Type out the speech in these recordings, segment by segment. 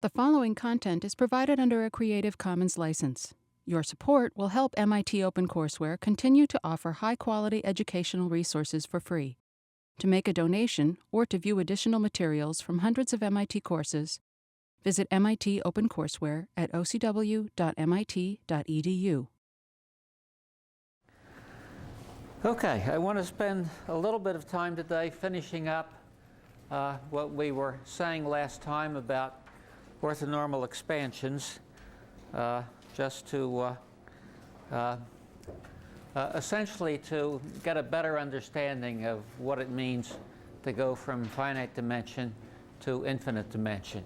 The following content is provided under a Creative Commons license. Your support will help MIT OpenCourseware continue to offer high-quality educational resources for free. To make a donation or to view additional materials from hundreds of MIT courses, visit MIT OpenCourseware at ocw.mit.edu. Okay, I want to spend a little bit of time today finishing up what we were saying last time about orthonormal expansions, just to essentially to get a better understanding of what it means to go from finite dimension to infinite dimension.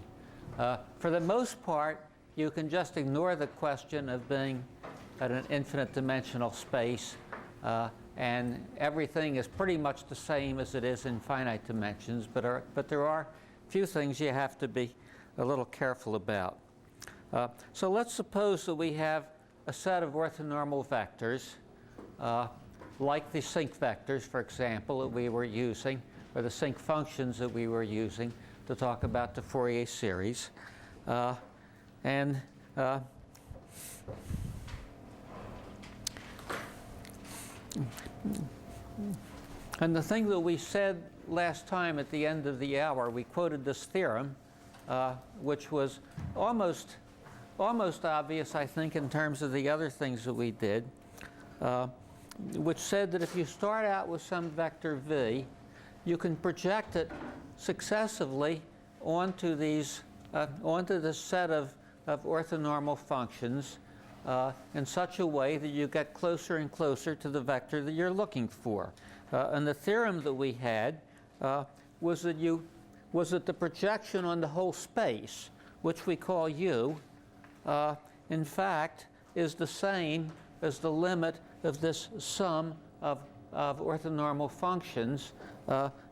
For the most part, you can just ignore the question of being at an infinite dimensional space, and everything is pretty much the same as it is in finite dimensions, but there are a few things you have to be a little careful about. So let's suppose that we have a set of orthonormal vectors, like the Sinc vectors, for example, that we were using, or the Sinc functions that we were using to talk about the Fourier series. And the thing that we said last time at the end of the hour, we quoted this theorem, which was almost obvious, I think, in terms of the other things that we did, which said that if you start out with some vector v, you can project it successively onto these onto this set of orthonormal functions in such a way that you get closer and closer to the vector that you're looking for. And the theorem that we had was that the projection on the whole space, which we call U, in fact, is the same as the limit of this sum of orthonormal functions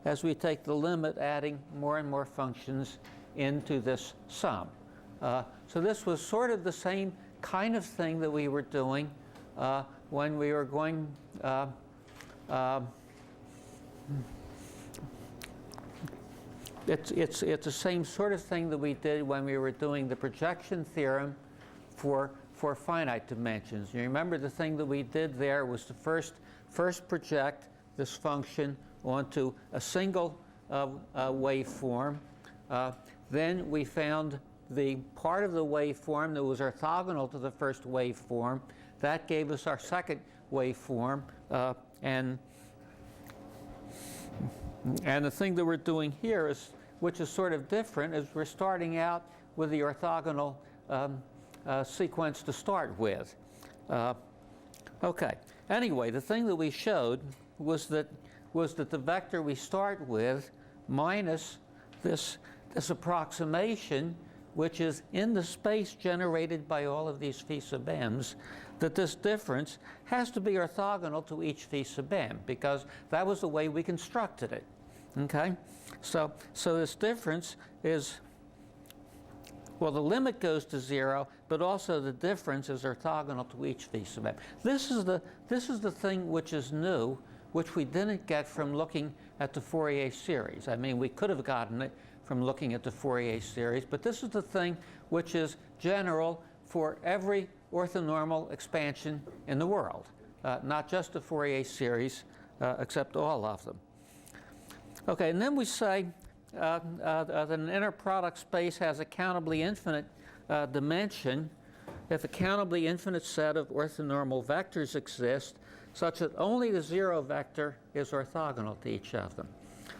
as we take the limit adding more and more functions into this sum. So this was sort of the same kind of thing that we were doing when we were going it's the same sort of thing that we did when we were doing the projection theorem for finite dimensions. You remember the thing that we did there was to first project this function onto a single waveform. Then we found the part of the waveform that was orthogonal to the first waveform. That gave us our second waveform. And the thing that we're doing here which is sort of different, is we're starting out with the orthogonal sequence to start with. Okay. Anyway, the thing that we showed was that the vector we start with minus this approximation, which is in the space generated by all of these phi sub m's, that this difference has to be orthogonal to each phi sub m, because that was the way we constructed it. Okay? So this difference is, well, the limit goes to 0, but also the difference is orthogonal to each phi sub m. This is the thing which is new, which we didn't get from looking at the Fourier series. I mean, we could have gotten it from looking at the Fourier series, but this is the thing which is general for every orthonormal expansion in the world, not just the Fourier series, except all of them. Okay, and then we say that an inner product space has a countably infinite dimension if a countably infinite set of orthonormal vectors exist such that only the 0 vector is orthogonal to each of them.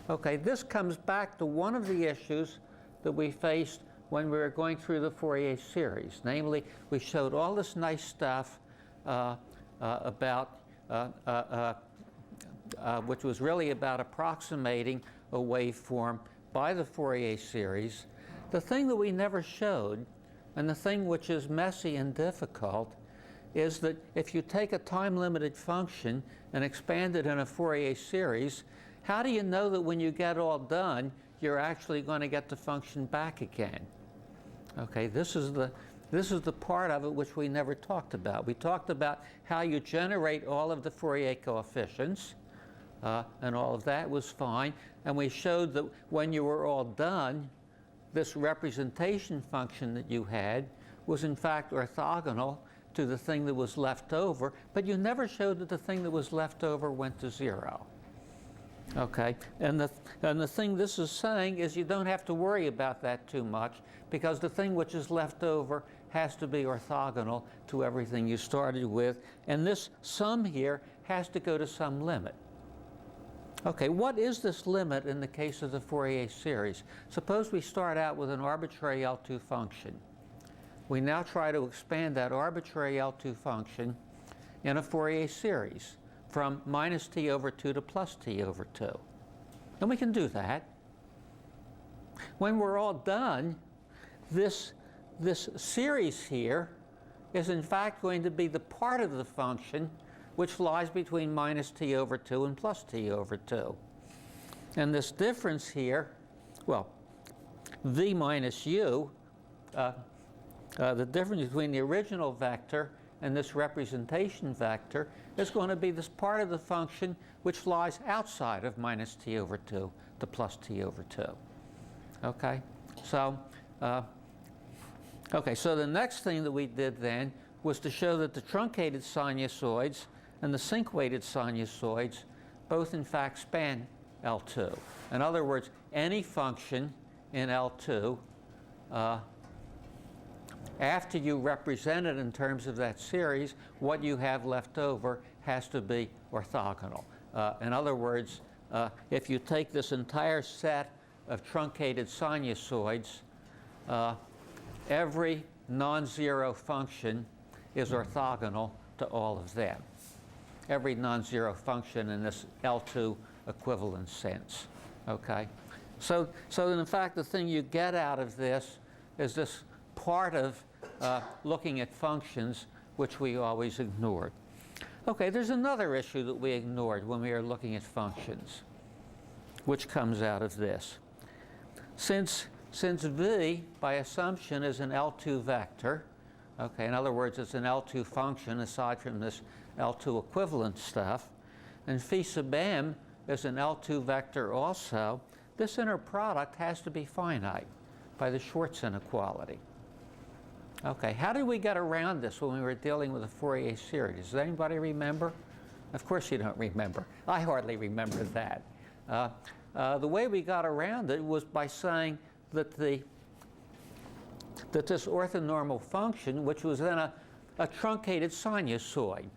Okay, this comes back to one of the issues that we faced when we were going through the Fourier series. Namely, we showed all this nice stuff about which was really about approximating a waveform by the Fourier series. The thing that we never showed, and the thing which is messy and difficult, is that if you take a time-limited function and expand it in a Fourier series, how do you know that when you get all done, you're actually going to get the function back again? Okay, this is the part of it which we never talked about. We talked about how you generate all of the Fourier coefficients, and all of that was fine. And we showed that when you were all done, this representation function that you had was in fact orthogonal to the thing that was left over, but you never showed that the thing that was left over went to 0. Okay, and the thing this is saying is you don't have to worry about that too much, because the thing which is left over has to be orthogonal to everything you started with, and this sum here has to go to some limit. Okay, what is this limit in the case of the Fourier series? Suppose we start out with an arbitrary L2 function. We now try to expand that arbitrary L2 function in a Fourier series from minus t over 2 to plus t over 2. And we can do that. When we're all done, this series here is in fact going to be the part of the function which lies between minus t over 2 and plus t over 2. And this difference here, well, v minus u, the difference between the original vector and this representation vector is going to be this part of the function which lies outside of minus t over 2 to plus t over 2. Okay? So, so the next thing that we did then was to show that the truncated sinusoids and the Sinc-weighted sinusoids both in fact span L2. In other words, any function in L2, after you represent it in terms of that series, what you have left over has to be orthogonal. In other words, if you take this entire set of truncated sinusoids, every non-zero function is orthogonal to all of them. Every non-zero function in this L2 equivalence sense. Okay? So in fact, the thing you get out of this is this part of looking at functions which we always ignored. Okay, there's another issue that we ignored when we were looking at functions, which comes out of this. Since v, by assumption, is an L2 vector, okay, in other words, it's an L2 function aside from this L2 equivalent stuff, and phi sub m is an L2 vector also, this inner product has to be finite by the Schwarz inequality. Okay, how did we get around this when we were dealing with a Fourier series? Does anybody remember? Of course you don't remember. I hardly remember that. The way we got around it was by saying that this orthonormal function, which was then a truncated sinusoid,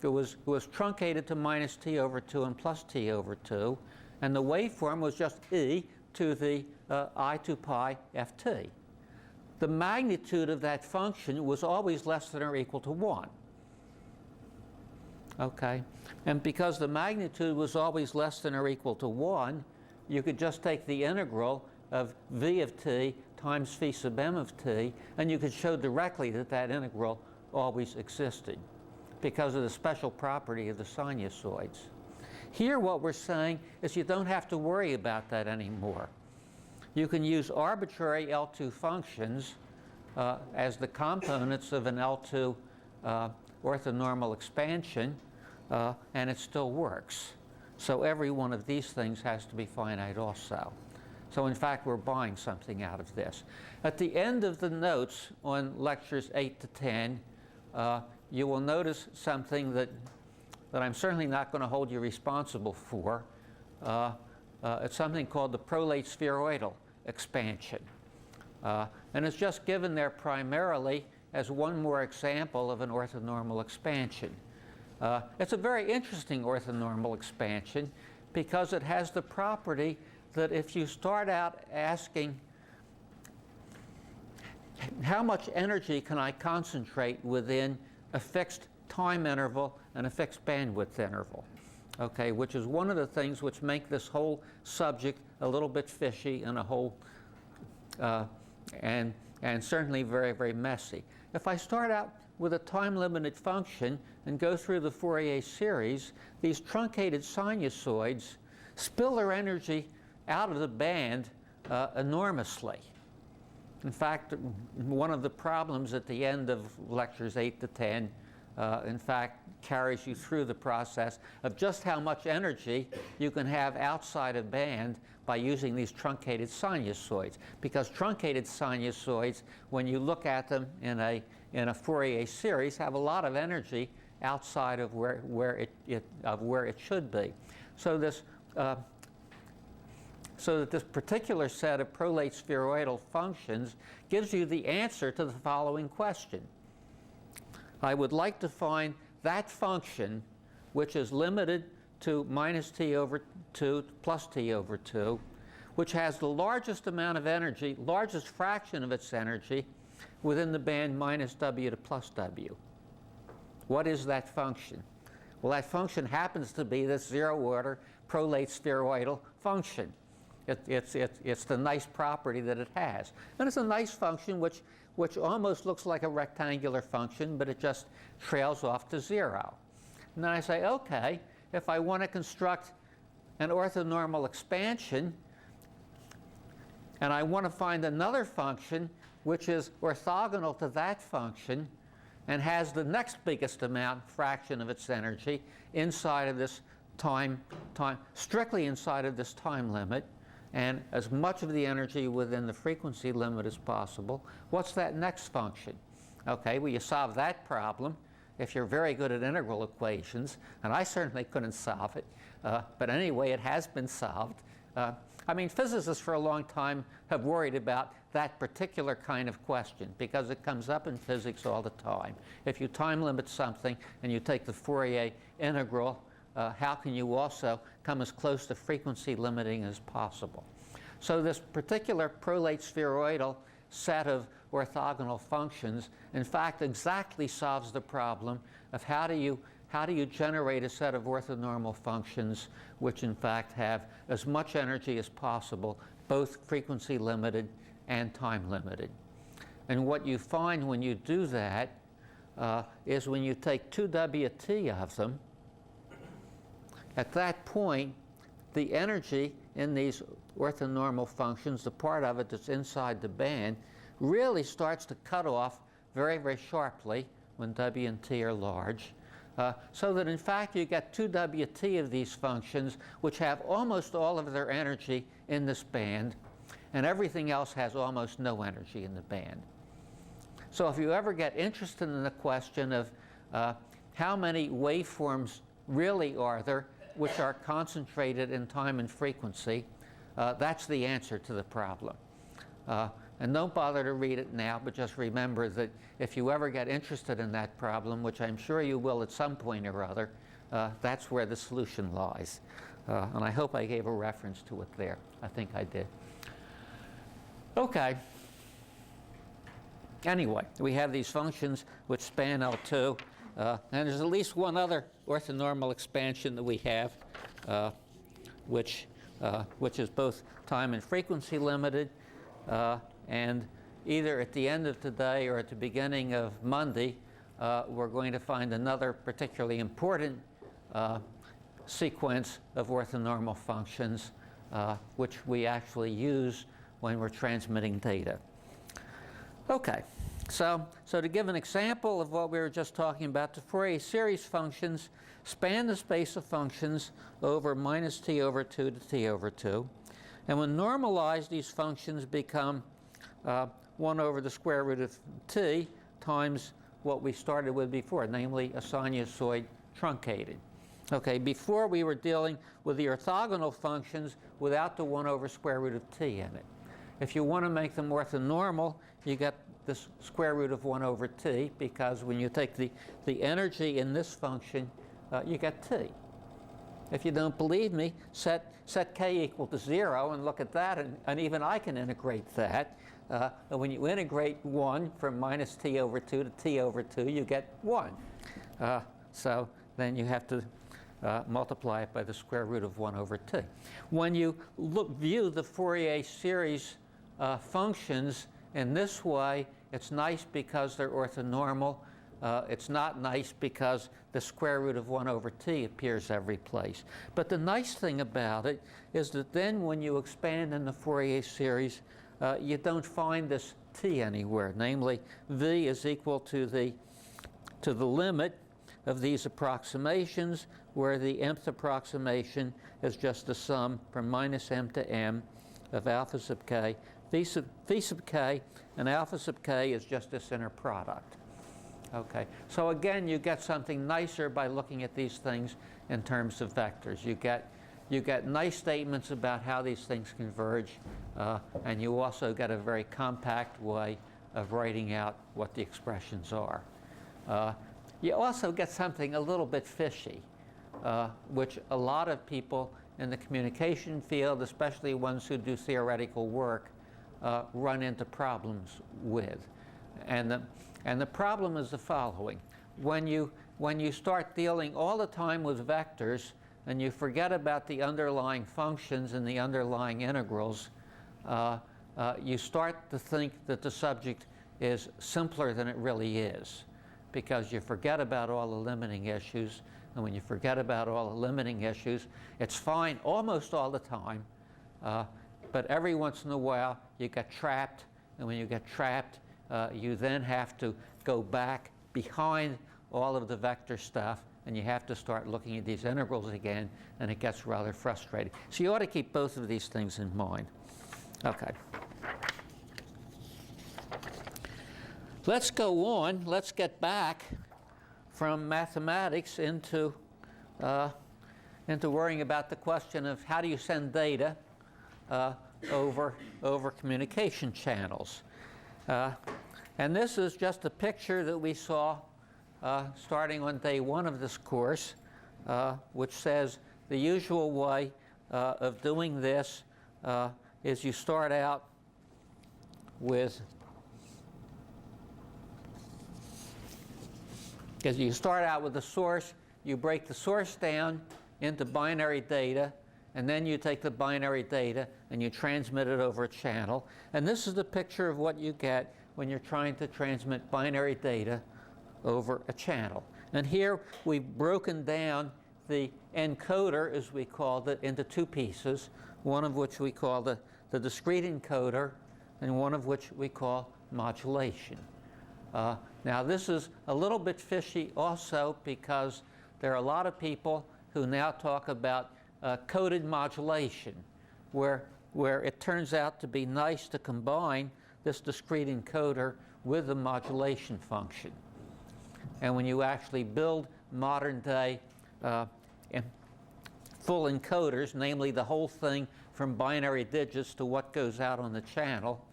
it was truncated to minus t over 2 and plus t over 2, and the waveform was just e to the I to pi ft. The magnitude of that function was always less than or equal to 1. Okay? And because the magnitude was always less than or equal to 1, you could just take the integral of v of t times phi sub m of t, and you could show directly that that integral always existed because of the special property of the sinusoids. Here what we're saying is you don't have to worry about that anymore. You can use arbitrary L2 functions as the components of an L2 orthonormal expansion, and it still works. So every one of these things has to be finite also. So in fact, we're buying something out of this. At the end of the notes on lectures 8 to 10, you will notice something that I'm certainly not going to hold you responsible for. It's something called the Prolate spheroidal expansion. And it's just given there primarily as one more example of an orthonormal expansion. It's a very interesting orthonormal expansion because it has the property that if you start out asking how much energy can I concentrate within a fixed time interval and a fixed bandwidth interval, okay, which is one of the things which make this whole subject a little bit fishy and a whole and certainly very, very messy. If I start out with a time-limited function and go through the Fourier series, these truncated sinusoids spill their energy out of the band enormously. In fact, one of the problems at the end of lectures 8 to 10 in fact, carries you through the process of just how much energy you can have outside a band by using these truncated sinusoids. Because truncated sinusoids, when you look at them in a Fourier series, have a lot of energy outside of where it should be. So that this particular set of prolate spheroidal functions gives you the answer to the following question. I would like to find that function which is limited to minus t over 2 plus t over 2, which has the largest amount of energy, largest fraction of its energy, within the band minus w to plus w. What is that function? Well, that function happens to be this zero-order prolate spheroidal function. It's the nice property that it has. And it's a nice function which almost looks like a rectangular function, but it just trails off to 0. And then I say, okay, if I want to construct an orthonormal expansion, and I want to find another function which is orthogonal to that function and has the next biggest fraction of its energy inside of this strictly inside of this time limit, and as much of the energy within the frequency limit as possible, what's that next function? Okay, well, you solve that problem if you're very good at integral equations, and I certainly couldn't solve it, but anyway, it has been solved. I mean, physicists for a long time have worried about that particular kind of question because it comes up in physics all the time. If you time limit something and you take the Fourier integral, how can you also come as close to frequency limiting as possible? So this particular prolate spheroidal set of orthogonal functions, in fact, exactly solves the problem of how do you generate a set of orthonormal functions which, in fact, have as much energy as possible, both frequency limited and time limited. And what you find when you do that is when you take 2wt of them, at that point, the energy in these orthonormal functions, the part of it that's inside the band, really starts to cut off very, very sharply when w and t are large, so that in fact you get 2wt of these functions which have almost all of their energy in this band, and everything else has almost no energy in the band. So if you ever get interested in the question of how many waveforms really are there which are concentrated in time and frequency, that's the answer to the problem. And don't bother to read it now, but just remember that if you ever get interested in that problem, which I'm sure you will at some point or other, that's where the solution lies. And I hope I gave a reference to it there. I think I did. Okay. Anyway, we have these functions which span L2. And there's at least one other orthonormal expansion that we have, which is both time and frequency limited. And either at the end of today or at the beginning of Monday, we're going to find another particularly important sequence of orthonormal functions, which we actually use when we're transmitting data. Okay, so to give an example of what we were just talking about, the Fourier series functions span the space of functions over minus t over 2 to t over 2. And when normalized, these functions become 1 over the square root of t times what we started with before, namely a sinusoid truncated. Okay, before we were dealing with the orthogonal functions without the 1 over square root of t in it. If you want to make them orthonormal, you get this square root of 1 over t, because when you take the energy in this function, you get t. If you don't believe me, set k equal to 0 and look at that, and even I can integrate that. And when you integrate 1 from minus t over 2 to t over 2, you get 1. So then you have to multiply it by the square root of 1 over t. When you view the Fourier series functions in this way, it's nice because they're orthonormal. It's not nice because the square root of 1 over t appears every place. But the nice thing about it is that then when you expand in the Fourier series, you don't find this t anywhere. Namely, v is equal to the limit of these approximations, where the mth approximation is just the sum from minus m to m of alpha sub k. Phi sub k and alpha sub k is just this inner product. Okay, so again, you get something nicer by looking at these things in terms of vectors. You get nice statements about how these things converge, and you also get a very compact way of writing out what the expressions are. You also get something a little bit fishy, which a lot of people in the communication field, especially ones who do theoretical work, run into problems with. And the problem is the following. When you start dealing all the time with vectors and you forget about the underlying functions and the underlying integrals, you start to think that the subject is simpler than it really is, because you forget about all the limiting issues. And when you forget about all the limiting issues, it's fine almost all the time, but every once in a while you get trapped, and when you get trapped, you then have to go back behind all of the vector stuff, and you have to start looking at these integrals again, and it gets rather frustrating. So you ought to keep both of these things in mind. Okay. Let's go on. Let's get back from mathematics into worrying about the question of how do you send data over communication channels. And this is just a picture that we saw starting on day 1 of this course, which says the usual way of doing this is you start out with the source, you break the source down into binary data, and then you take the binary data and you transmit it over a channel. And this is the picture of what you get when you're trying to transmit binary data over a channel. And here we've broken down the encoder, as we called it, into 2 pieces, one of which we call the discrete encoder, and one of which we call modulation. Now this is a little bit fishy also, because there are a lot of people who now talk about coded modulation, where it turns out to be nice to combine this discrete encoder with the modulation function. And when you actually build modern day full encoders, namely the whole thing from binary digits to what goes out on the channel,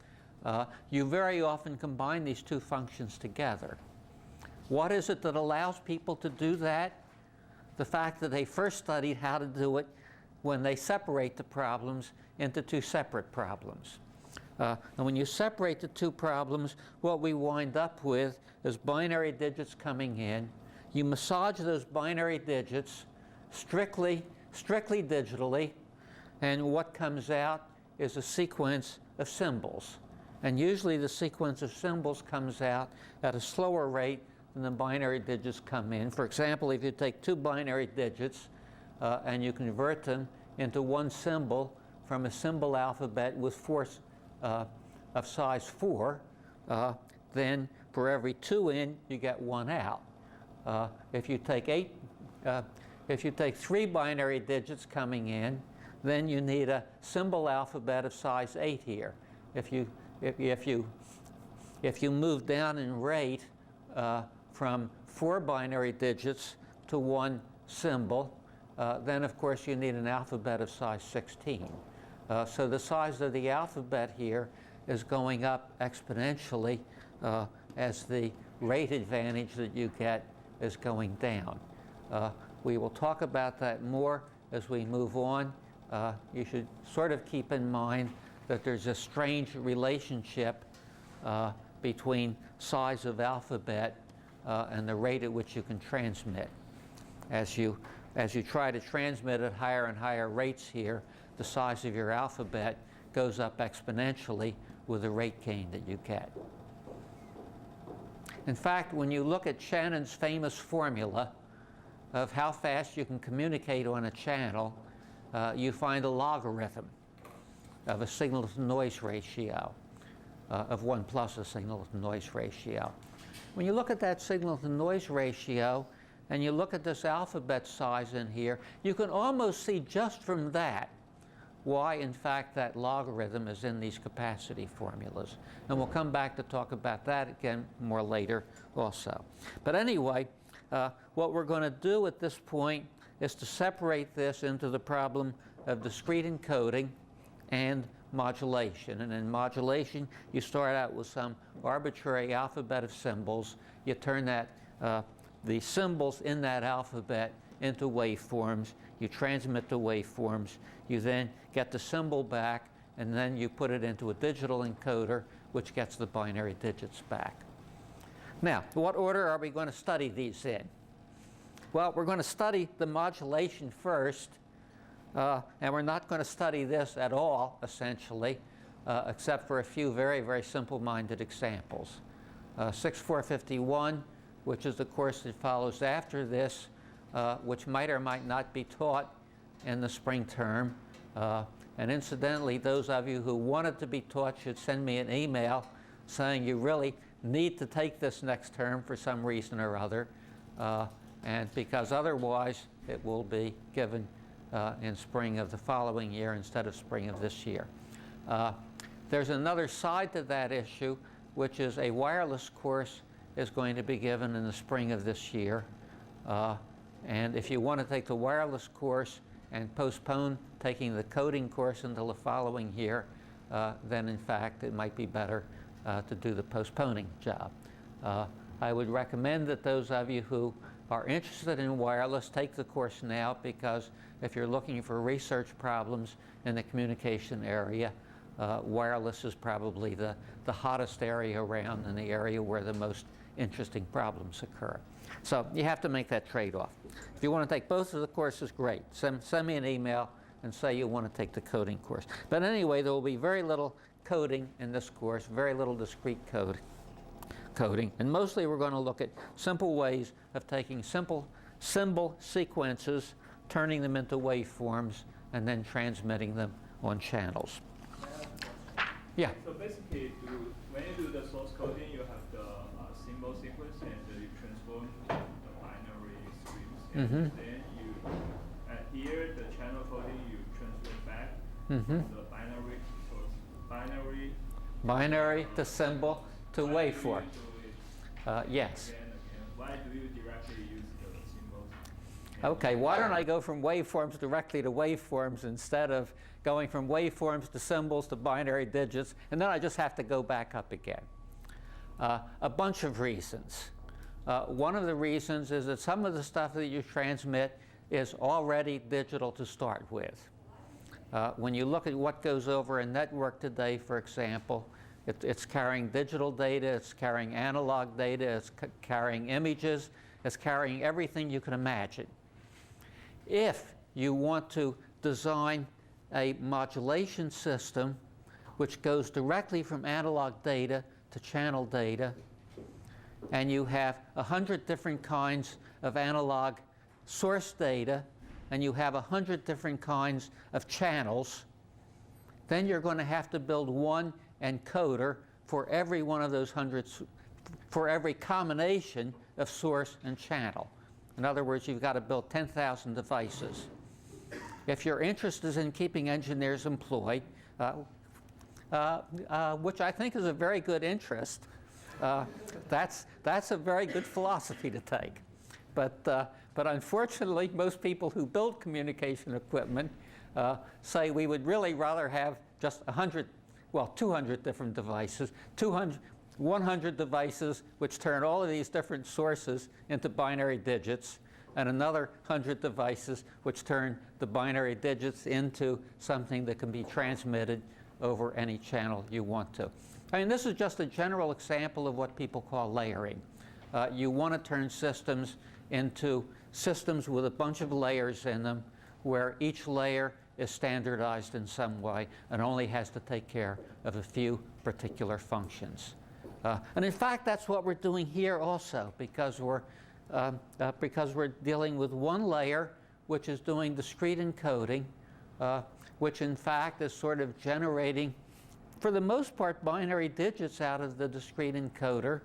you very often combine these 2 functions together. What is it that allows people to do that? The fact that they first studied how to do it when they separate the problems into 2 separate problems. And when you separate the 2 problems, what we wind up with is binary digits coming in. You massage those binary digits strictly digitally, and what comes out is a sequence of symbols. And usually the sequence of symbols comes out at a slower rate than the binary digits come in. For example, if you take 2 binary digits and you convert them into 1 symbol from a symbol alphabet with force of size 4, then for every 2 in, you get 1 out. If you take 3 binary digits coming in, then you need a symbol alphabet of size 8 here. If you move down in rate from 4 binary digits to 1 symbol, then of course you need an alphabet of size 16. So the size of the alphabet here is going up exponentially as the rate advantage that you get is going down. We will talk about that more as we move on. You should sort of keep in mind that there's a strange relationship between size of alphabet and the rate at which you can transmit. As you try to transmit at higher and higher rates here, the size of your alphabet goes up exponentially with the rate gain that you get. In fact, when you look at Shannon's famous formula of how fast you can communicate on a channel, you find a logarithm of a signal-to-noise ratio of 1 plus a signal-to-noise ratio. When you look at that signal-to-noise ratio and you look at this alphabet size in here, you can almost see just from that why, in fact, that logarithm is in these capacity formulas. And we'll come back to talk about that again more later also. But anyway, what we're going to do at this point is to separate this into the problem of discrete encoding and modulation. And in modulation, you start out with some arbitrary alphabet of symbols. You turn that, the symbols in that alphabet into waveforms. You transmit the waveforms. You then get the symbol back, and then you put it into a digital encoder, which gets the binary digits back. Now, what order are we going to study these in? Well, we're going to study the modulation first, and we're not going to study this at all, essentially, except for a few very, very simple-minded examples. 6451, which is the course that follows after this, which might or might not be taught in the spring term. And incidentally, those of you who want it to be taught should send me an email saying you really need to take this next term for some reason or other, and because otherwise it will be given in spring of the following year instead of spring of this year. There's another side to that issue, which is a wireless course is going to be given in the spring of this year. And if you want to take the wireless course and postpone taking the coding course until the following year, then in fact it might be better to do the postponing job. I would recommend that those of you who are interested in wireless take the course now, because if you're looking for research problems in the communication area, wireless is probably the hottest area around and the area where the most interesting problems occur. So you have to make that trade-off. If you want to take both of the courses, great. Send me an email and say you want to take the coding course. But anyway, there will be very little coding in this course, very little discrete coding. And mostly we're going to look at simple ways of taking simple symbol sequences, turning them into waveforms, and then transmitting them on channels. Yeah? So basically, when you do the source coding, you have the symbol sequence, and you transform the binary streams. And then you, here, the channel coding, you transfer back the binary to symbol to waveform. Yes. Again, why do you directly use the symbols? Okay, why don't I go from waveforms directly to waveforms instead of going from waveforms to symbols to binary digits, and then I just have to go back up again? A bunch of reasons. One of the reasons is that some of the stuff that you transmit is already digital to start with. When you look at what goes over a network today, for example, it's carrying digital data, it's carrying analog data, it's carrying images, it's carrying everything you can imagine. If you want to design a modulation system which goes directly from analog data to channel data, and you have 100 different kinds of analog source data, and you have 100 different kinds of channels, then you're going to have to build one encoder for every one of those hundreds, for every combination of source and channel. In other words, you've got to build 10,000 devices. If your interest is in keeping engineers employed, which I think is a very good interest, that's a very good philosophy to take. But unfortunately, most people who build communication equipment say we would really rather have just 200 different devices, 100 devices which turn all of these different sources into binary digits, and another 100 devices which turn the binary digits into something that can be transmitted over any channel you want to. I mean, this is just a general example of what people call layering. You want to turn systems into systems with a bunch of layers in them, where each layer is standardized in some way and only has to take care of a few particular functions. And in fact, that's what we're doing here also, because we're dealing with one layer which is doing discrete encoding, which in fact is sort of generating, for the most part, binary digits out of the discrete encoder,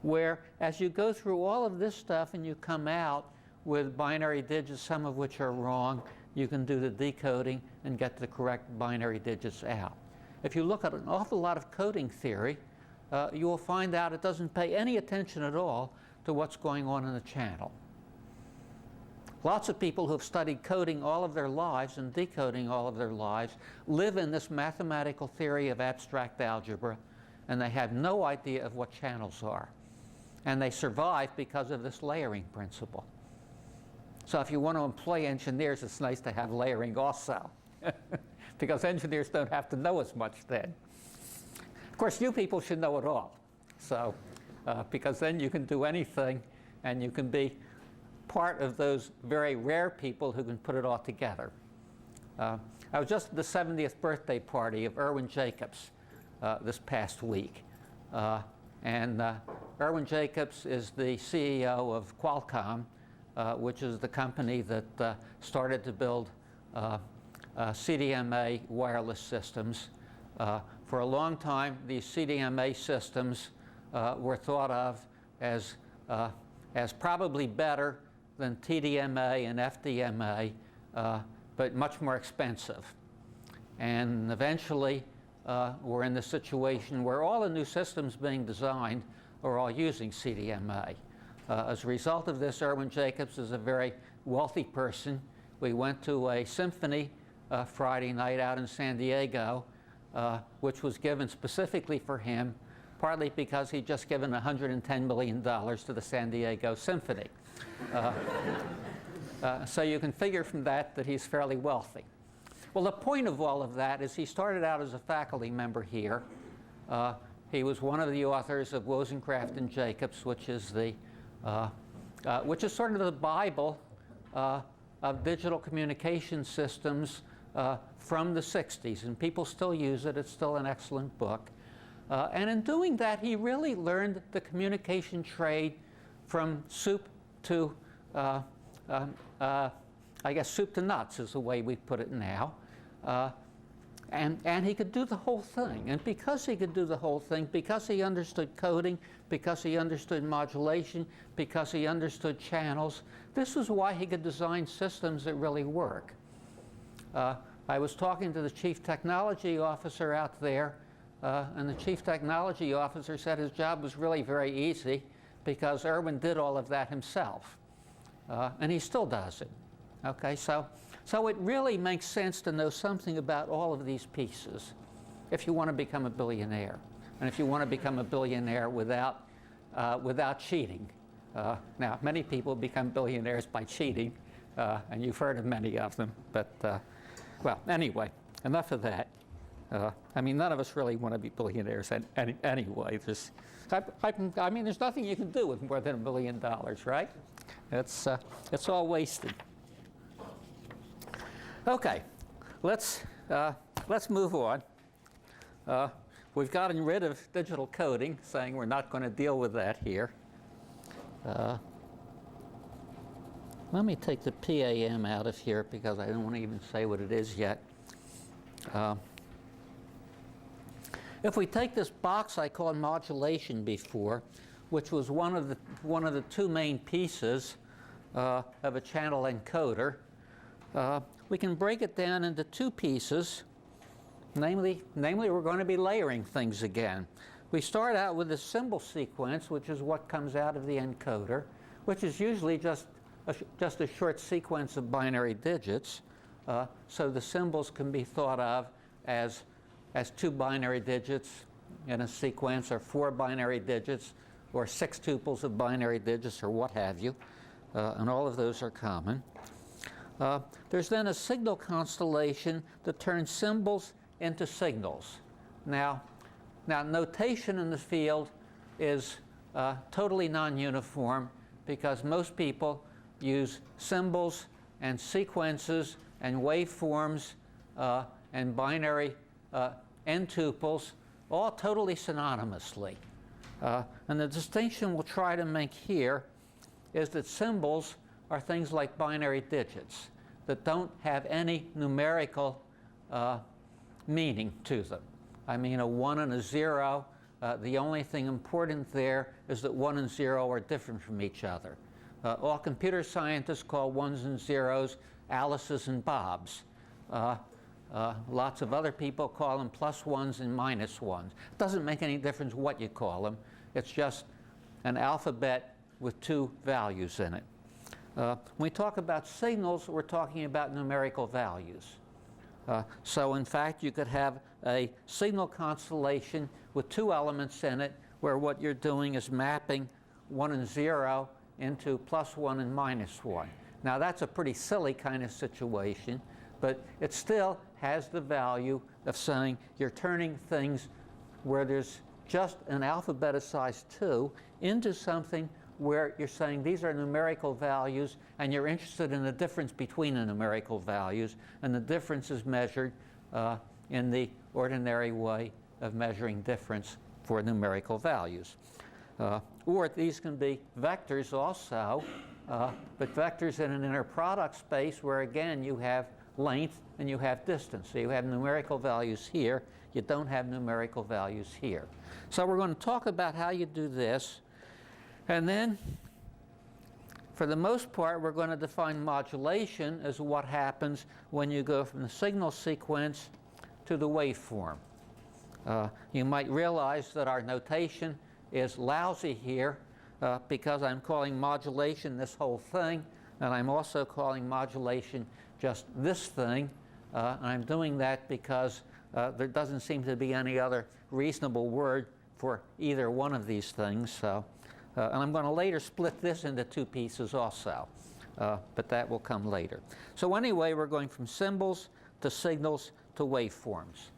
where as you go through all of this stuff and you come out with binary digits, some of which are wrong, you can do the decoding and get the correct binary digits out. If you look at an awful lot of coding theory, you will find out it doesn't pay any attention at all to what's going on in the channel. Lots of people who have studied coding all of their lives and decoding all of their lives live in this mathematical theory of abstract algebra, and they have no idea of what channels are. And they survive because of this layering principle. So if you want to employ engineers, it's nice to have layering also, because engineers don't have to know as much then. Of course, you people should know it all, so because then you can do anything, and you can be part of those very rare people who can put it all together. I was just at the 70th birthday party of Irwin Jacobs this past week. Irwin Jacobs is the CEO of Qualcomm, which is the company that started to build CDMA wireless systems. For a long time, these CDMA systems were thought of as probably better than TDMA and FDMA, but much more expensive. And eventually, we're in the situation where all the new systems being designed are all using CDMA. As a result of this, Irwin Jacobs is a very wealthy person. We went to a symphony Friday night out in San Diego, which was given specifically for him, partly because he'd just given $110 million to the San Diego Symphony. So you can figure from that that he's fairly wealthy. Well, the point of all of that is he started out as a faculty member here. He was one of the authors of Wozencraft and Jacobs, which is sort of the Bible of digital communication systems from the 60s, and people still use it. It's still an excellent book. And in doing that, he really learned the communication trade from soup to, I guess soup to nuts is the way we put it now. And he could do the whole thing. And because he could do the whole thing, because he understood coding, because he understood modulation, because he understood channels, this is why he could design systems that really work. I was talking to the chief technology officer out there, and the chief technology officer said his job was really very easy because Irwin did all of that himself. And he still does it. Okay, so it really makes sense to know something about all of these pieces if you want to become a billionaire, and if you want to become a billionaire without cheating. Now, many people become billionaires by cheating, and you've heard of many of them. But, well, anyway, enough of that. I mean, none of us really want to be billionaires anyway. I mean, there's nothing you can do with more than $1 billion, right? It's all wasted. Okay, let's move on. We've gotten rid of digital coding, saying we're not going to deal with that here. Let me take the PAM out of here because I don't want to even say what it is yet. If we take this box I called modulation before, which was one of the two main pieces of a channel encoder, we can break it down into two pieces. Namely, we're going to be layering things again. We start out with the symbol sequence, which is what comes out of the encoder, which is usually just a short sequence of binary digits. So the symbols can be thought of as 2 binary digits in a sequence, or 4 binary digits, or 6 tuples of binary digits, or what have you. And all of those are common. There's then a signal constellation that turns symbols into signals. Now notation in the field is totally non-uniform because most people use symbols and sequences and waveforms and binary n-tuples all totally synonymously. And the distinction we'll try to make here is that symbols are things like binary digits that don't have any numerical meaning to them. I mean, a 1 and a 0 The only thing important there is that 1 and 0 are different from each other. All computer scientists call 1s and 0s Alice's and Bob's. Lots of other people call them +1s and -1s. It doesn't make any difference what you call them. It's just an alphabet with 2 values in it. When we talk about signals, we're talking about numerical values. So in fact, you could have a signal constellation with 2 elements in it, where what you're doing is mapping 1 and 0 into +1 and -1. Now that's a pretty silly kind of situation, but it still has the value of saying you're turning things where there's just an alphabet of size 2 into something where you're saying these are numerical values, and you're interested in the difference between the numerical values, and the difference is measured in the ordinary way of measuring difference for numerical values. Or these can be vectors also, but vectors in an inner product space where, again, you have length and you have distance. So you have numerical values here. You don't have numerical values here. So we're going to talk about how you do this. And then, for the most part, we're going to define modulation as what happens when you go from the signal sequence to the waveform. You might realize that our notation is lousy here because I'm calling modulation this whole thing, and I'm also calling modulation just this thing. And I'm doing that because there doesn't seem to be any other reasonable word for either one of these things. So, and I'm going to later split this into 2 pieces also, but that will come later. So anyway, we're going from symbols to signals to waveforms,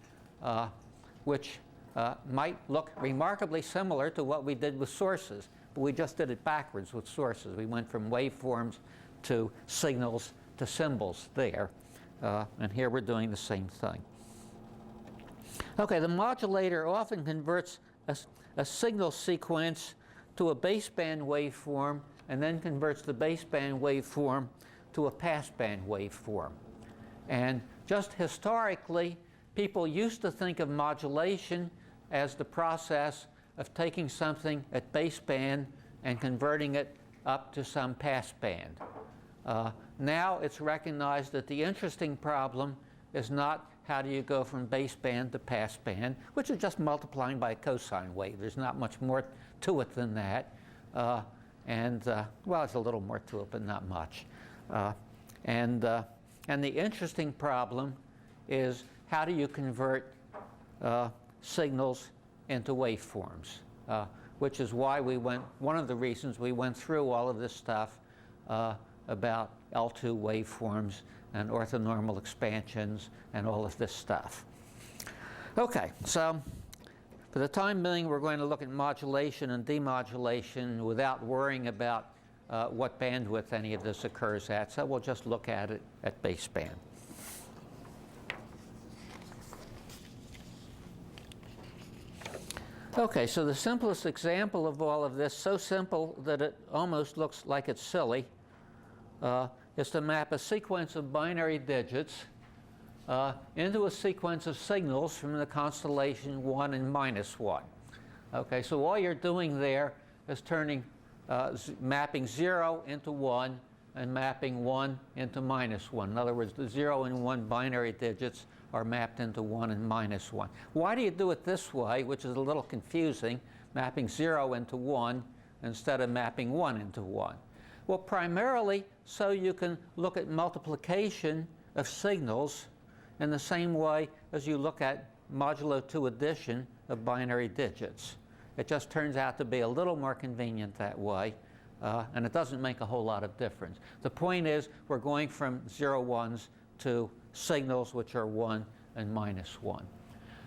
which might look remarkably similar to what we did with sources, but we just did it backwards with sources. We went from waveforms to signals to symbols there, and here we're doing the same thing. Okay, the modulator often converts a signal sequence to a baseband waveform, and then converts the baseband waveform to a passband waveform. And just historically, people used to think of modulation as the process of taking something at baseband and converting it up to some passband. Now it's recognized that the interesting problem is not how do you go from baseband to passband, which is just multiplying by a cosine wave. There's not much more to it than that. Well, it's a little more to it, but not much. And the interesting problem is how do you convert signals into waveforms, which is why one of the reasons we went through all of this stuff about L2 waveforms and orthonormal expansions and all of this stuff. Okay, so for the time being, we're going to look at modulation and demodulation without worrying about what bandwidth any of this occurs at. So we'll just look at it at baseband. Okay, so the simplest example of all of this, so simple that it almost looks like it's silly, is to map a sequence of binary digits into a sequence of signals from the constellation 1 and -1. Okay, so all you're doing there is mapping 0 into 1 and mapping 1 into -1. In other words, the 0 and 1 binary digits are mapped into 1 and -1. Why do you do it this way, which is a little confusing, mapping 0 into 1 instead of mapping 1 into 1? Well, primarily so you can look at multiplication of signals in the same way as you look at modulo 2 addition of binary digits. It just turns out to be a little more convenient that way, and it doesn't make a whole lot of difference. The point is we're going from 0 1s to signals which are 1 and -1.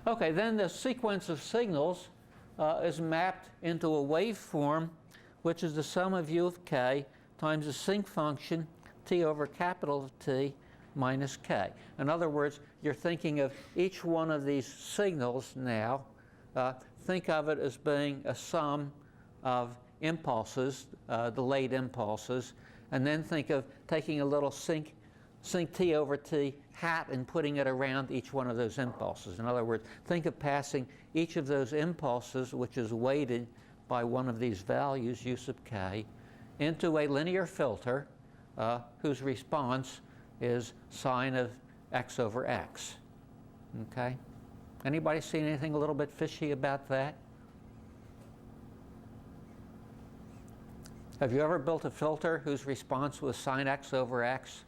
Okay, then the sequence of signals is mapped into a waveform, which is the sum of u of k times the sinc function t over capital T minus k. In other words, you're thinking of each one of these signals now. Think of it as being a sum of impulses, delayed impulses, and then think of taking a little sinc Sinc t over t hat and putting it around each one of those impulses. In other words, think of passing each of those impulses, which is weighted by one of these values, u sub k, into a linear filter whose response is sine of x over x. Okay? Anybody seen anything a little bit fishy about that? Have you ever built a filter whose response was sine x over x?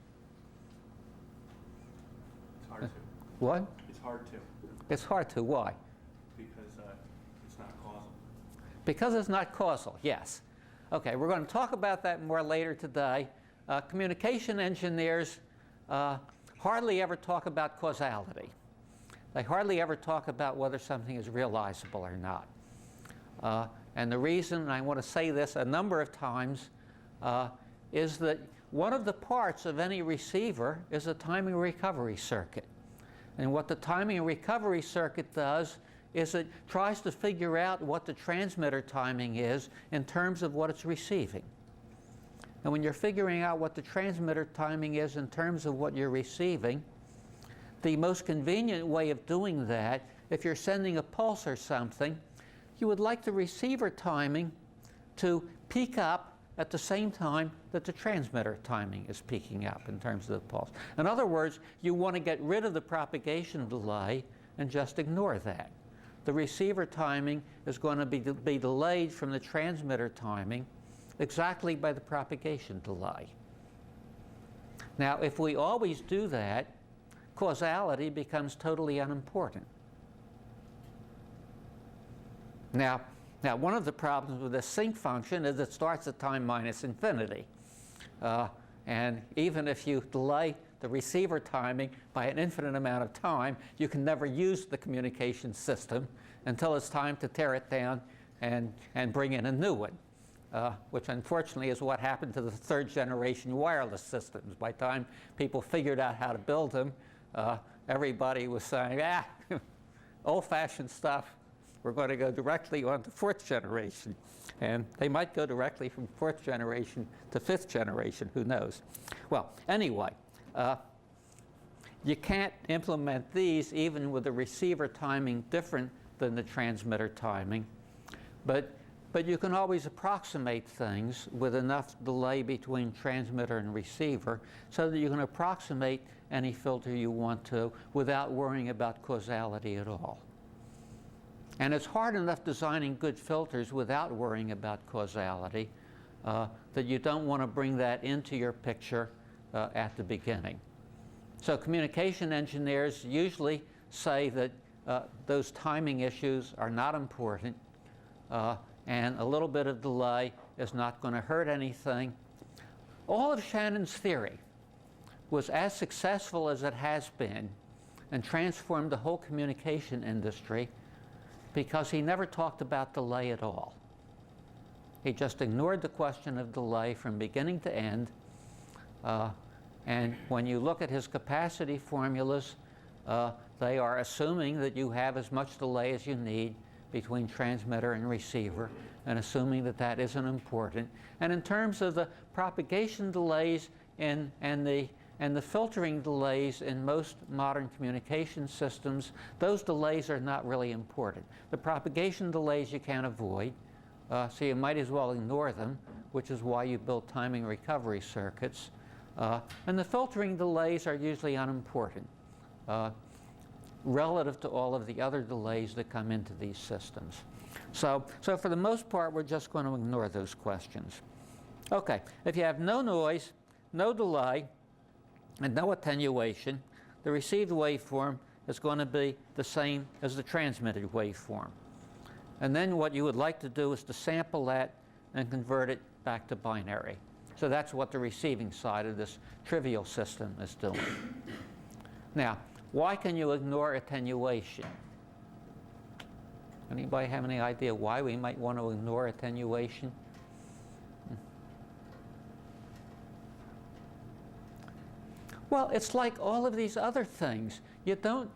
It's hard to. What? It's hard to. It's hard to. Why? Because it's not causal. Because it's not causal, yes. Okay, we're going to talk about that more later today. Communication engineers hardly ever talk about causality. They hardly ever talk about whether something is realizable or not. And the reason, and I want to say this a number of times, is that one of the parts of any receiver is a timing recovery circuit. And what the timing recovery circuit does is it tries to figure out what the transmitter timing is in terms of what it's receiving. And when you're figuring out what the transmitter timing is in terms of what you're receiving, the most convenient way of doing that, if you're sending a pulse or something, you would like the receiver timing to peak up at the same time that the transmitter timing is peaking up in terms of the pulse. In other words, you want to get rid of the propagation delay and just ignore that. The receiver timing is going to be delayed from the transmitter timing exactly by the propagation delay. Now, if we always do that, causality becomes totally unimportant. Now, one of the problems with the Sinc function is it starts at time minus infinity. And even if you delay the receiver timing by an infinite amount of time, you can never use the communication system until it's time to tear it down and bring in a new one, which unfortunately is what happened to the third generation wireless systems. By the time people figured out how to build them, everybody was saying, old-fashioned stuff. We're going to go directly on to fourth generation. And they might go directly from fourth generation to fifth generation, who knows. Well, anyway, you can't implement these even with the receiver timing different than the transmitter timing. But you can always approximate things with enough delay between transmitter and receiver so that you can approximate any filter you want to without worrying about causality at all. And it's hard enough designing good filters without worrying about causality that you don't want to bring that into your picture at the beginning. So communication engineers usually say that those timing issues are not important and a little bit of delay is not going to hurt anything. All of Shannon's theory was as successful as it has been and transformed the whole communication industry because he never talked about delay at all. He just ignored the question of delay from beginning to end. And when you look at his capacity formulas, they are assuming that you have as much delay as you need between transmitter and receiver, and assuming that that isn't important. And in terms of the propagation delays and the filtering delays in most modern communication systems, those delays are not really important. The propagation delays you can't avoid, so you might as well ignore them, which is why you build timing recovery circuits. And the filtering delays are usually unimportant relative to all of the other delays that come into these systems. So for the most part, we're just going to ignore those questions. Okay, if you have no noise, no delay, and no attenuation, the received waveform is going to be the same as the transmitted waveform. And then what you would like to do is to sample that and convert it back to binary. So that's what the receiving side of this trivial system is doing. Now, why can you ignore attenuation? Anybody have any idea why we might want to ignore attenuation? Well, it's like all of these other things. You don't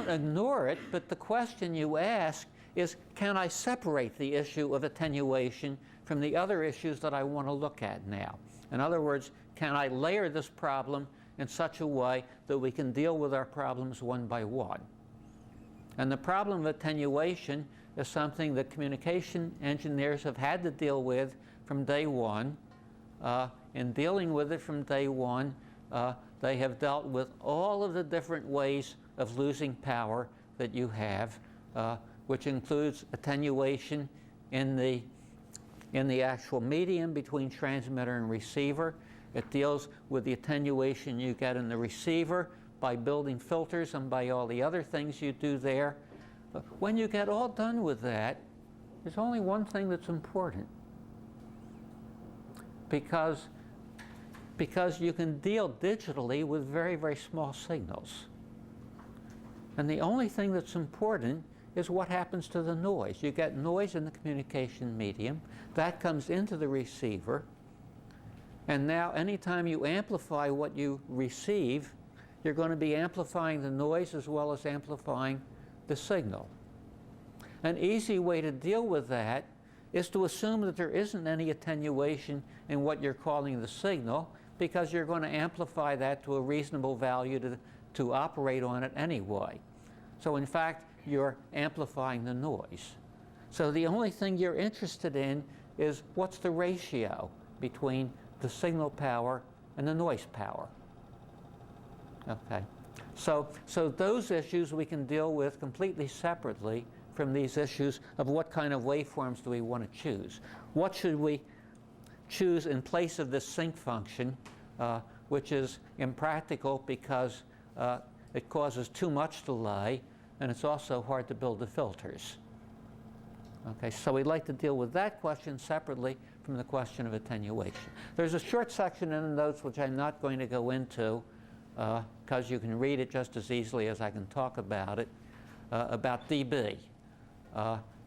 ignore it, but the question you ask is, can I separate the issue of attenuation from the other issues that I want to look at now? In other words, can I layer this problem in such a way that we can deal with our problems one by one. And the problem of attenuation is something that communication engineers have had to deal with from day one. In dealing with it from day one, they have dealt with all of the different ways of losing power that you have, which includes attenuation in the actual medium between transmitter and receiver. It deals with the attenuation you get in the receiver by building filters and by all the other things you do there. When you get all done with that, there's only one thing that's important. Because you can deal digitally with very, very small signals. And the only thing that's important is what happens to the noise. You get noise in the communication medium. That comes into the receiver. And now anytime you amplify what you receive, you're going to be amplifying the noise as well as amplifying the signal. An easy way to deal with that is to assume that there isn't any attenuation in what you're calling the signal, because you're going to amplify that to a reasonable value to operate on it anyway. So in fact, you're amplifying the noise. So the only thing you're interested in is what's the ratio between the signal power and the noise power. Okay. So those issues we can deal with completely separately from these issues of what kind of waveforms do we want to choose. What should we choose in place of this Sinc function, which is impractical because it causes too much delay, and it's also hard to build the filters. Okay, so we'd like to deal with that question separately from the question of attenuation. There's a short section in the notes which I'm not going to go into because you can read it just as easily as I can talk about it, about dB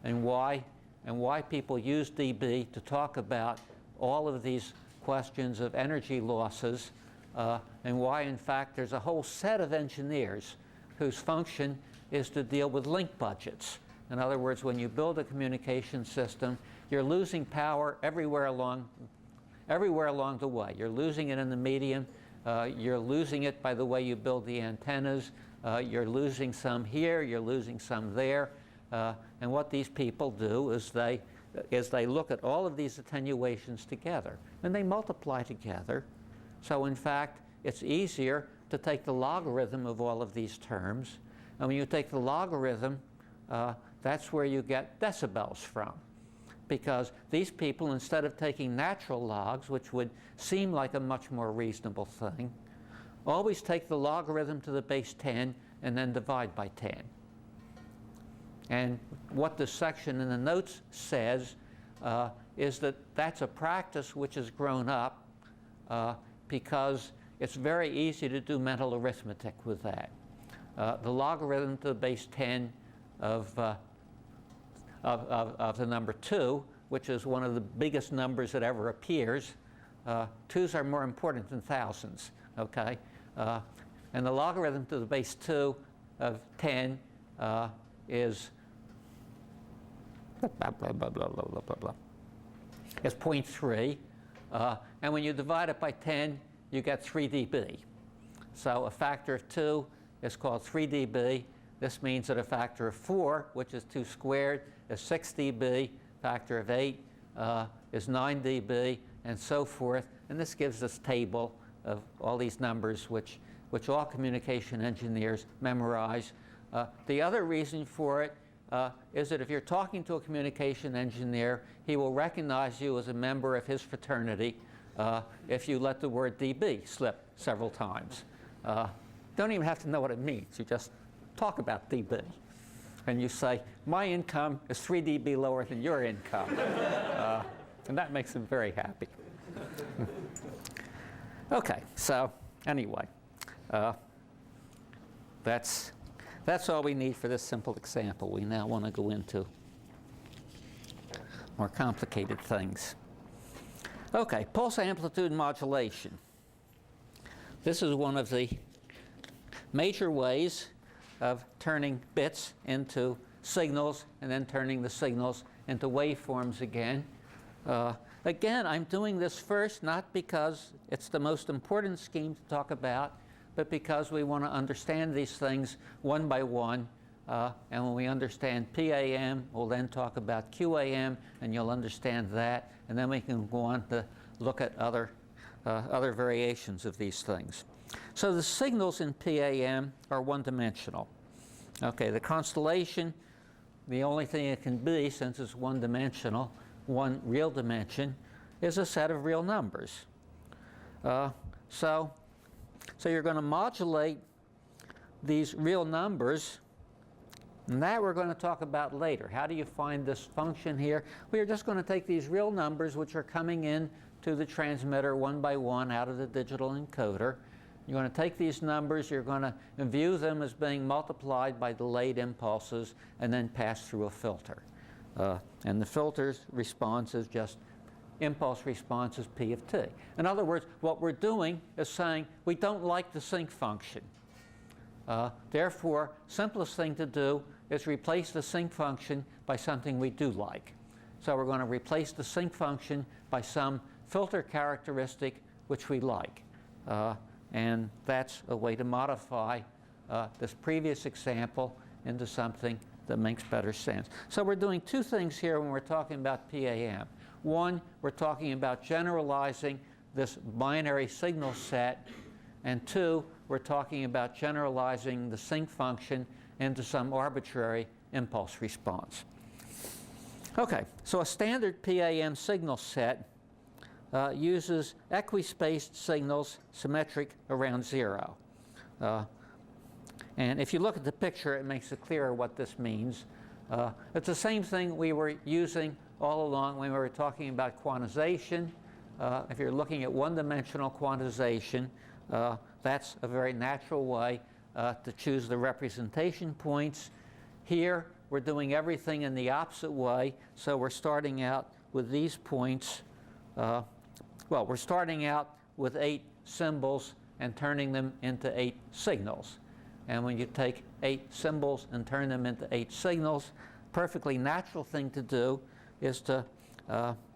and why people use dB to talk about all of these questions of energy losses, and why in fact there's a whole set of engineers whose function is to deal with link budgets. In other words, when you build a communication system, you're losing power everywhere along the way. You're losing it in the medium. You're losing it by the way you build the antennas. You're losing some here. You're losing some there. And what these people do is they look at all of these attenuations together, and they multiply together. So in fact, it's easier to take the logarithm of all of these terms. And when you take the logarithm, that's where you get decibels from. Because these people, instead of taking natural logs, which would seem like a much more reasonable thing, always take the logarithm to the base 10 and then divide by 10. And what this section in the notes says is that that's a practice which has grown up because it's very easy to do mental arithmetic with that. The logarithm to the base 10 of the number 2, which is one of the biggest numbers that ever appears. 2s are more important than thousands, okay? And the logarithm to the base 2 of 10 is blah, blah, blah, blah, blah, blah, blah, blah. It's 0.3. And when you divide it by 10, you get 3 dB. So a factor of 2 is called 3 dB. This means that a factor of 4, which is 2 squared, is 6 dB. Factor of 8 is 9 dB, and so forth. And this gives us a table of all these numbers which all communication engineers memorize. The other reason for it is that if you're talking to a communication engineer, he will recognize you as a member of his fraternity if you let the word dB slip several times. Don't even have to know what it means. You just talk about dB. And you say, my income is 3 dB lower than your income. And that makes him very happy. Okay, so anyway, that's all we need for this simple example. We now want to go into more complicated things. Okay, pulse amplitude modulation. This is one of the major ways of turning bits into signals and then turning the signals into waveforms again. Again, I'm doing this first not because it's the most important scheme to talk about, but because we want to understand these things one by one. And when we understand PAM, we'll then talk about QAM, and you'll understand that. And then we can go on to look at other variations of these things. So the signals in PAM are one-dimensional. Okay, the constellation, the only thing it can be, since it's one-dimensional, one real dimension, is a set of real numbers. So you're going to modulate these real numbers, and that we're going to talk about later. How do you find this function here? We are just going to take these real numbers, which are coming in to the transmitter one by one out of the digital encoder. You're going to take these numbers, you're going to view them as being multiplied by delayed impulses, and then pass through a filter. And the filter's response is just impulse response is P of t. In other words, what we're doing is saying we don't like the Sinc function. Therefore, simplest thing to do is replace the Sinc function by something we do like. So we're going to replace the Sinc function by some filter characteristic which we like. And that's a way to modify this previous example into something that makes better sense. So we're doing two things here when we're talking about PAM. One, we're talking about generalizing this binary signal set. And two, we're talking about generalizing the Sinc function into some arbitrary impulse response. Okay, so a standard PAM signal set uses equispaced signals symmetric around 0. And if you look at the picture, it makes it clearer what this means. It's the same thing we were using all along when we were talking about quantization. If you're looking at one-dimensional quantization, that's a very natural way to choose the representation points. Here, we're doing everything in the opposite way. So we're starting out with these points. Well, we're starting out with 8 symbols and turning them into 8 signals. And when you take 8 symbols and turn them into 8 signals, perfectly natural thing to do is to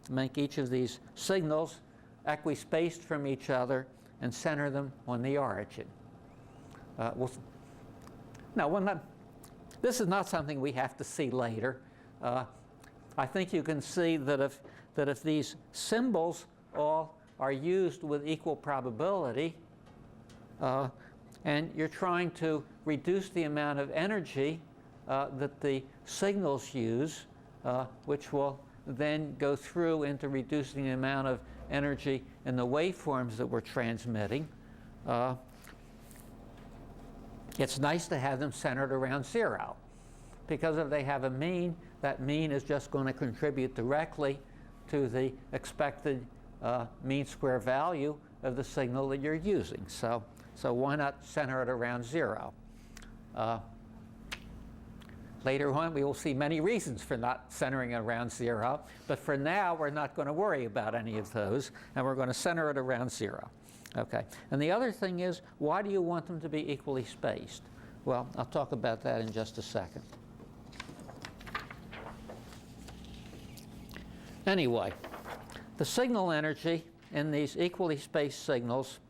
make each of these signals equispaced from each other and center them on the origin. This is not something we have to see later. I think you can see that if these symbols all are used with equal probability, and you're trying to reduce the amount of energy that the signals use, which will then go through into reducing the amount of energy in the waveforms that we're transmitting. It's nice to have them centered around 0, because if they have a mean, that mean is just going to contribute directly to the expected mean square value of the signal that you're using. So why not center it around 0? Later on, we will see many reasons for not centering it around 0. But for now, we're not going to worry about any of those, and we're going to center it around 0. Okay. And the other thing is, why do you want them to be equally spaced? Well, I'll talk about that in just a second. Anyway, the signal energy in these equally spaced signals,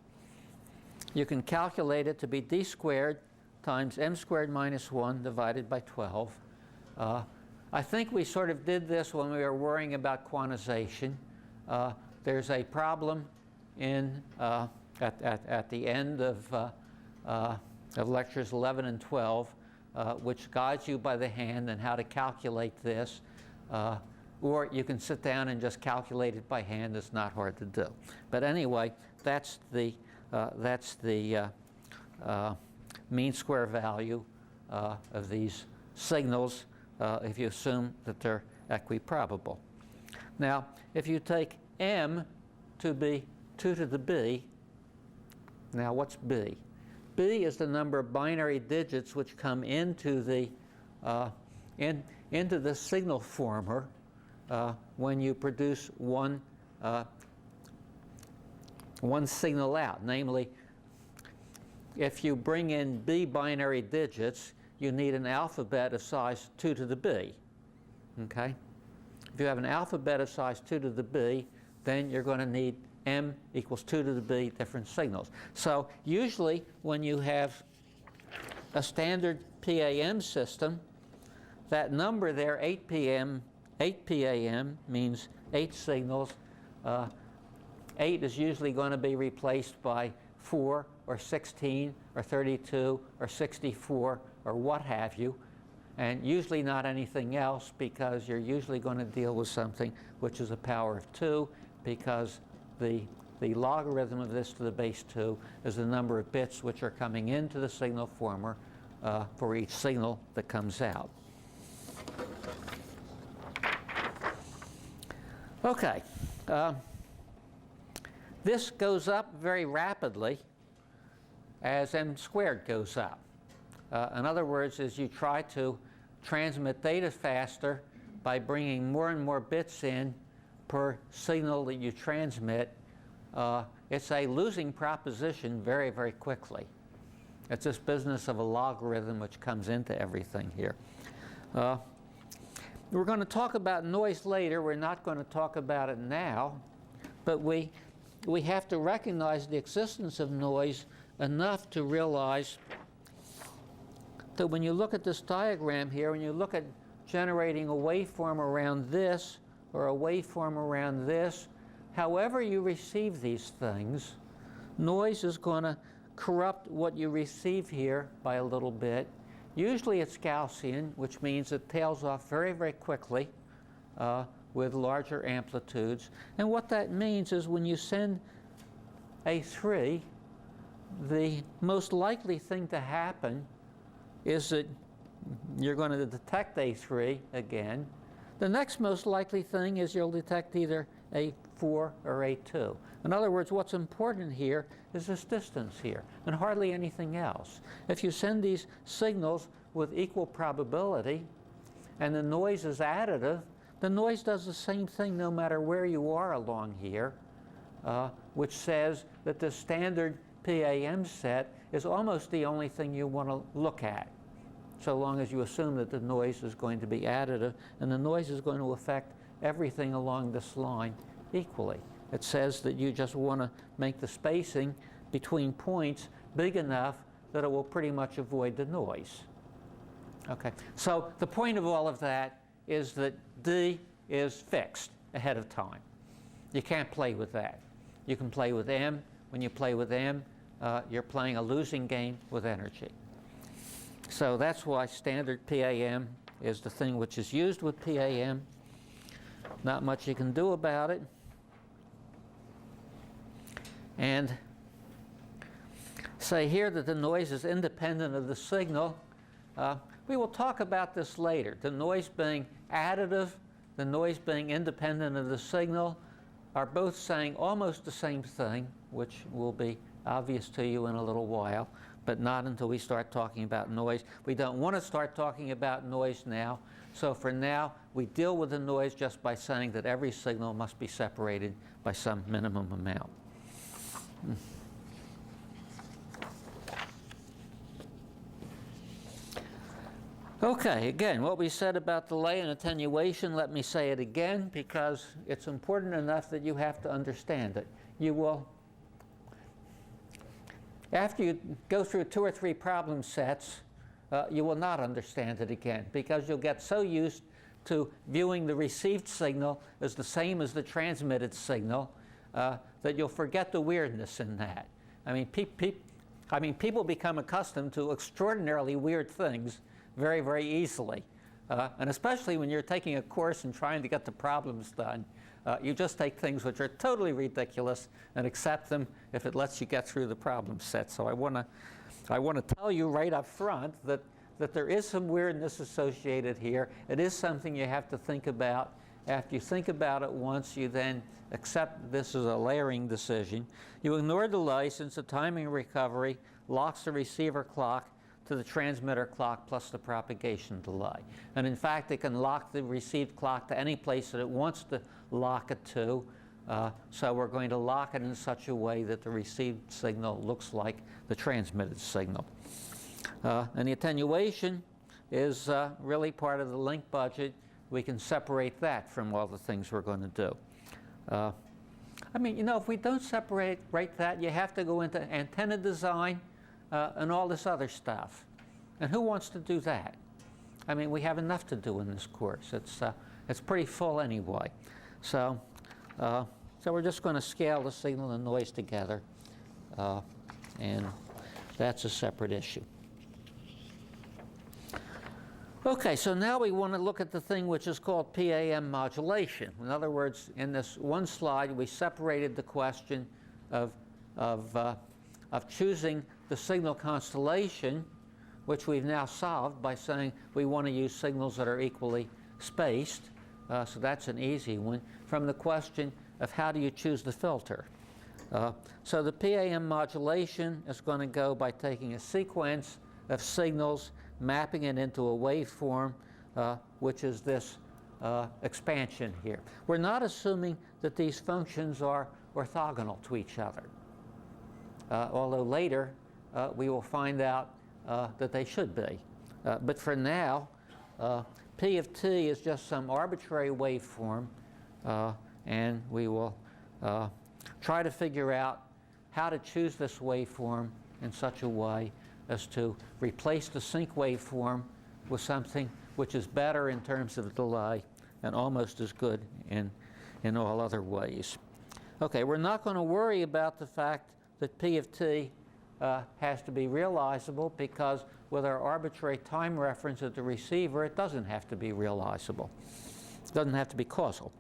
you can calculate it to be d squared times m squared minus 1 divided by 12. I think we sort of did this when we were worrying about quantization. There's a problem at the end of lectures 11 and 12, which guides you by the hand in how to calculate this. Or you can sit down and just calculate it by hand. It's not hard to do. But anyway, that's the mean square value of these signals if you assume that they're equiprobable. Now, if you take m to be 2 to the b, now what's b? b is the number of binary digits which come into the into the signal former when you produce one signal out. Namely, if you bring in b binary digits, you need an alphabet of size 2 to the b. Okay? If you have an alphabet of size 2 to the b, then you're going to need m equals 2 to the b different signals. So usually when you have a standard PAM system, that number there, 8 PAM, means 8 signals. 8 is usually going to be replaced by 4 or 16 or 32 or 64 or what have you, and usually not anything else, because you're usually going to deal with something which is a power of 2, because the logarithm of this to the base 2 is the number of bits which are coming into the signal former for each signal that comes out. Okay. This goes up very rapidly as m squared goes up. In other words, as you try to transmit data faster by bringing more and more bits in per signal that you transmit, it's a losing proposition very, very quickly. It's this business of a logarithm which comes into everything here. We're going to talk about noise later. We're not going to talk about it now, but we have to recognize the existence of noise enough to realize that when you look at this diagram here, when you look at generating a waveform around this or a waveform around this, however you receive these things, noise is going to corrupt what you receive here by a little bit. Usually it's Gaussian, which means it tails off very, very quickly with larger amplitudes. And what that means is when you send A3, the most likely thing to happen is that you're going to detect A3 again. The next most likely thing is you'll detect either A4 or A2. In other words, what's important here is this distance here, and hardly anything else. If you send these signals with equal probability, and the noise is additive, the noise does the same thing no matter where you are along here, which says that the standard PAM set is almost the only thing you want to look at, so long as you assume that the noise is going to be additive, and the noise is going to affect everything along this line equally. It says that you just want to make the spacing between points big enough that it will pretty much avoid the noise. Okay, so the point of all of that is that D is fixed ahead of time. You can't play with that. You can play with M. When you play with M, you're playing a losing game with energy. So that's why standard PAM is the thing which is used with PAM. Not much you can do about it. And say here that the noise is independent of the signal. We will talk about this later. The noise being additive, the noise being independent of the signal are both saying almost the same thing, which will be obvious to you in a little while, but not until we start talking about noise. We don't want to start talking about noise now, so for now we deal with the noise just by saying that every signal must be separated by some minimum amount. Okay, again, what we said about delay and attenuation, let me say it again because it's important enough that you have to understand it. You will, after you go through 2 or 3 problem sets, you will not understand it again because you'll get so used to viewing the received signal as the same as the transmitted signal that you'll forget the weirdness in that. I mean, people become accustomed to extraordinarily weird things very, very easily. And especially when you're taking a course and trying to get the problems done, you just take things which are totally ridiculous and accept them if it lets you get through the problem set. So I want to tell you right up front that there is some weirdness associated here. It is something you have to think about. After you think about it once, you then accept this as a layering decision. You ignore delay since the timing recovery locks the receiver clock to the transmitter clock plus the propagation delay. And in fact, it can lock the received clock to any place that it wants to lock it to. So we're going to lock it in such a way that the received signal looks like the transmitted signal. And the attenuation is really part of the link budget. we can separate that from all the things we're going to do. I mean, you know, if we don't separate that, you have to go into antenna design and all this other stuff. And who wants to do that? I mean, we have enough to do in this course. It's pretty full anyway. So we're just going to scale the signal and noise together, and that's a separate issue. Okay, so now we want to look at the thing which is called PAM modulation. In other words, in this one slide, we separated the question of choosing the signal constellation, which we've now solved by saying we want to use signals that are equally spaced. So that's an easy one, from the question of how do you choose the filter. So the PAM modulation is going to go by taking a sequence of signals, mapping it into a waveform, which is this expansion here. We're not assuming that these functions are orthogonal to each other, although later we will find out that they should be. But for now, P of t is just some arbitrary waveform, and we will try to figure out how to choose this waveform in such a way as to replace the Sinc waveform with something which is better in terms of delay and almost as good in all other ways. Okay, we're not going to worry about the fact that P of t has to be realizable, because with our arbitrary time reference at the receiver, it doesn't have to be realizable. It doesn't have to be causal.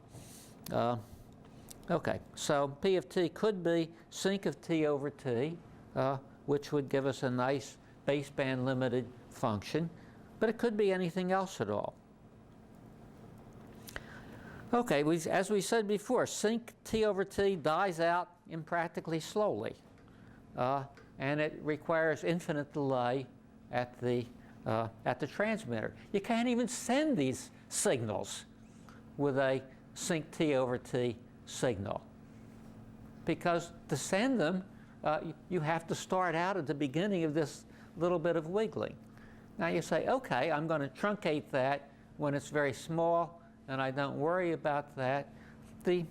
Okay, so P of t could be Sinc of t over t, which would give us a nice baseband limited function, but it could be anything else at all. Okay, as we said before, Sinc t over t dies out impractically slowly, and it requires infinite delay at the transmitter. You can't even send these signals with a Sinc t over t signal, because to send them, you have to start out at the beginning of this little bit of wiggling. Now you say, okay, I'm going to truncate that when it's very small, and I don't worry about that. The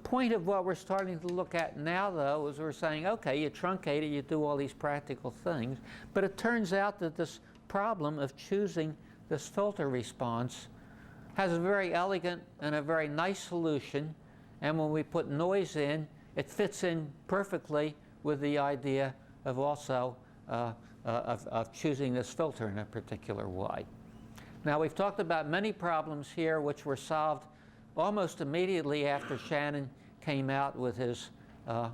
point of what we're starting to look at now, though, is we're saying, okay, you truncate it, you do all these practical things, but it turns out that this problem of choosing this filter response has a very elegant and a very nice solution, and when we put noise in, it fits in perfectly with the idea of also of choosing this filter in a particular way. Now, we've talked about many problems here which were solved almost immediately after Shannon came out with his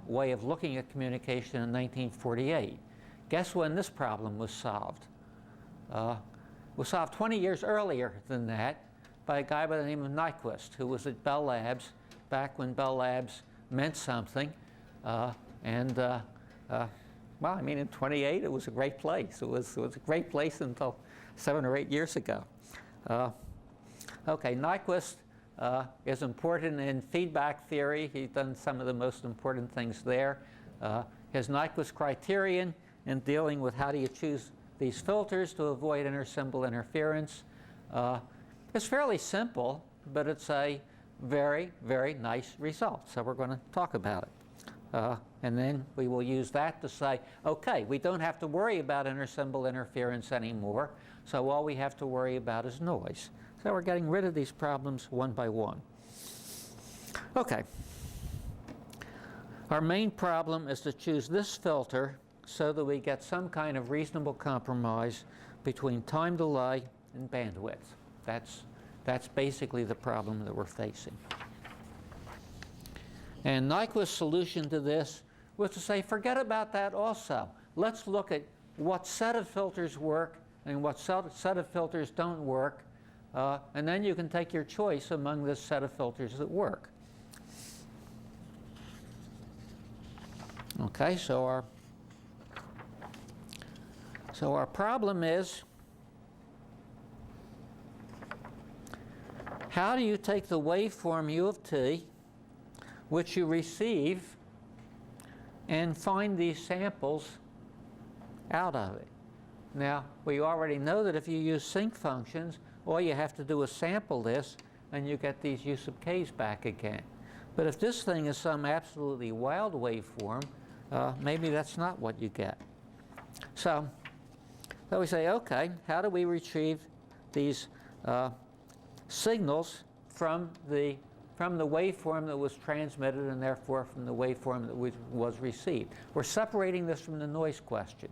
way of looking at communication in 1948. Guess when this problem was solved? It was solved 20 years earlier than that by a guy by the name of Nyquist, who was at Bell Labs back when Bell Labs meant something. Well, I mean, in 28, it was a great place. It was a great place until 7 or 8 years ago. Okay, Nyquist is important in feedback theory. He's done some of the most important things there. His Nyquist criterion in dealing with how do you choose these filters to avoid inter-symbol interference is fairly simple, but it's a very, very nice result. So we're going to talk about it. And then we will use that to say, okay, we don't have to worry about inter-symbol interference anymore, so all we have to worry about is noise. So we're getting rid of these problems one by one. Okay. Our main problem is to choose this filter so that we get some kind of reasonable compromise between time delay and bandwidth. That's basically the problem that we're facing. And Nyquist's solution to this was to say, forget about that also. Let's look at what set of filters work and what set of filters don't work, and then you can take your choice among this set of filters that work. Okay, so our problem is, how do you take the waveform u of t, which you receive, and find these samples out of it? Now, we already know that if you use Sinc functions, all you have to do is sample this, and you get these u sub k's back again. But if this thing is some absolutely wild waveform, maybe that's not what you get. So we say, okay, how do we retrieve these signals from the waveform that was transmitted and therefore from the waveform that was received? We're separating this from the noise question.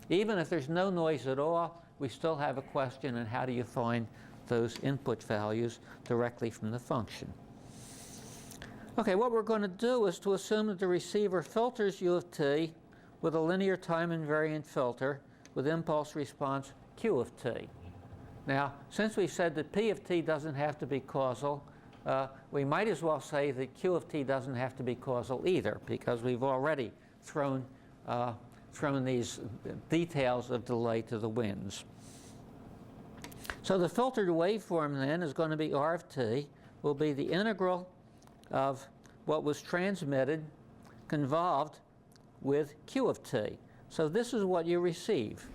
Even if there's no noise at all, we still have a question, and how do you find those input values directly from the function? Okay, what we're going to do is to assume that the receiver filters u of t with a linear time invariant filter with impulse response q of t. Now, since we've said that p of t doesn't have to be causal, we might as well say that q of t doesn't have to be causal either, because we've already thrown these details of delay to the winds. So the filtered waveform then is going to be r of t, will be the integral of what was transmitted convolved with q of t. So this is what you receive.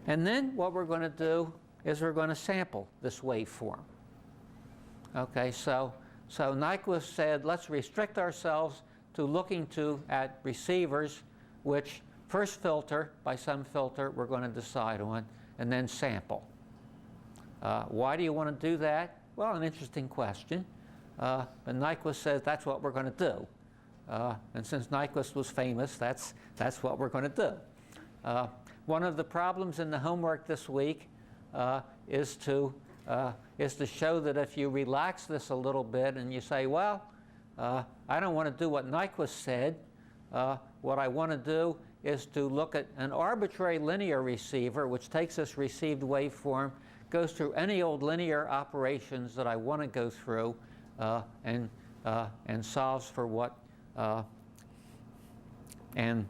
And then what we're going to do is we're going to sample this waveform. Okay, so Nyquist said, let's restrict ourselves to looking at receivers which first filter by some filter we're going to decide on, and then sample. Why do you want to do that? Well, an interesting question. But Nyquist says that's what we're going to do. And since Nyquist was famous, that's what we're going to do. One of the problems in the homework this week is to show that if you relax this a little bit and you say, well, I don't want to do what Nyquist said. What I want to do is to look at an arbitrary linear receiver, which takes this received waveform, goes through any old linear operations that I want to go through, and solves for what, and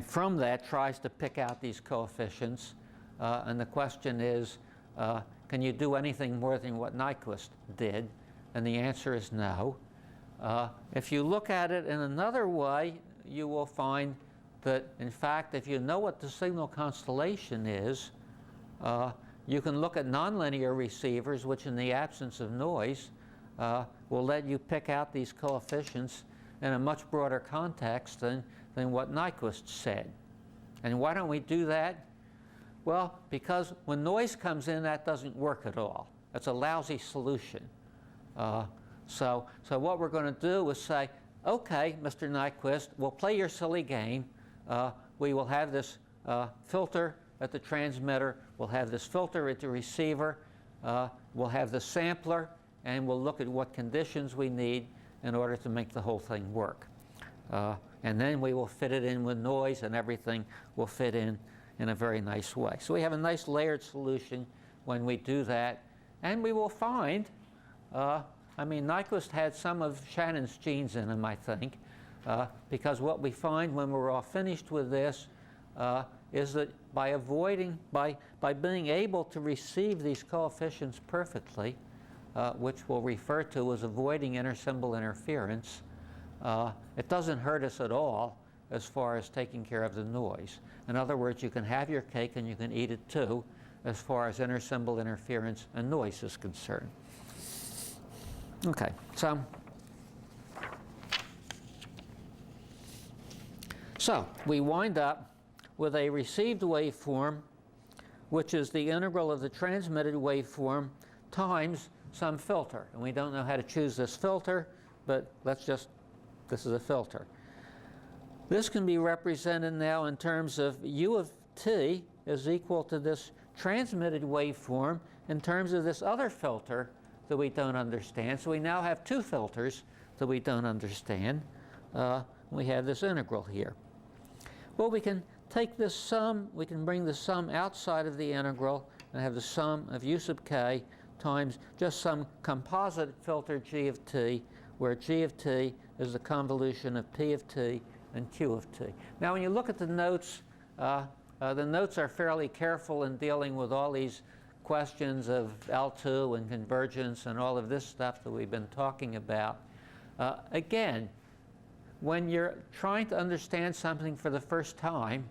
from that tries to pick out these coefficients. And the question is, can you do anything more than what Nyquist did? And the answer is no. If you look at it in another way, you will find that, in fact, if you know what the signal constellation is, you can look at nonlinear receivers, which in the absence of noise will let you pick out these coefficients in a much broader context than what Nyquist said. And why don't we do that? Well, because when noise comes in, that doesn't work at all. It's a lousy solution. So what we're going to do is say, okay, Mr. Nyquist, we'll play your silly game. We will have this filter at the transmitter. We'll have this filter at the receiver. We'll have the sampler, and we'll look at what conditions we need in order to make the whole thing work. And then we will fit it in with noise, and everything will fit in a very nice way. So we have a nice layered solution when we do that. And we will find, I mean, Nyquist had some of Shannon's genes in him, I think, because what we find when we're all finished with this is that by being able to receive these coefficients perfectly, which we'll refer to as avoiding intersymbol interference, it doesn't hurt us at all as far as taking care of the noise. In other words, you can have your cake and you can eat it too, as far as intersymbol interference and noise is concerned. Okay, so we wind up with a received waveform, which is the integral of the transmitted waveform times some filter. And we don't know how to choose this filter, but this is a filter. This can be represented now in terms of u of t is equal to this transmitted waveform in terms of this other filter that we don't understand. So we now have two filters that we don't understand. We have this integral here. Well, we can take this sum, we can bring the sum outside of the integral and have the sum of u sub k times just some composite filter g of t, where g of t is the convolution of p of t and q of t. Now, when you look at the notes are fairly careful in dealing with all these questions of L2 and convergence and all of this stuff that we've been talking about. Again, when you're trying to understand something for the first time,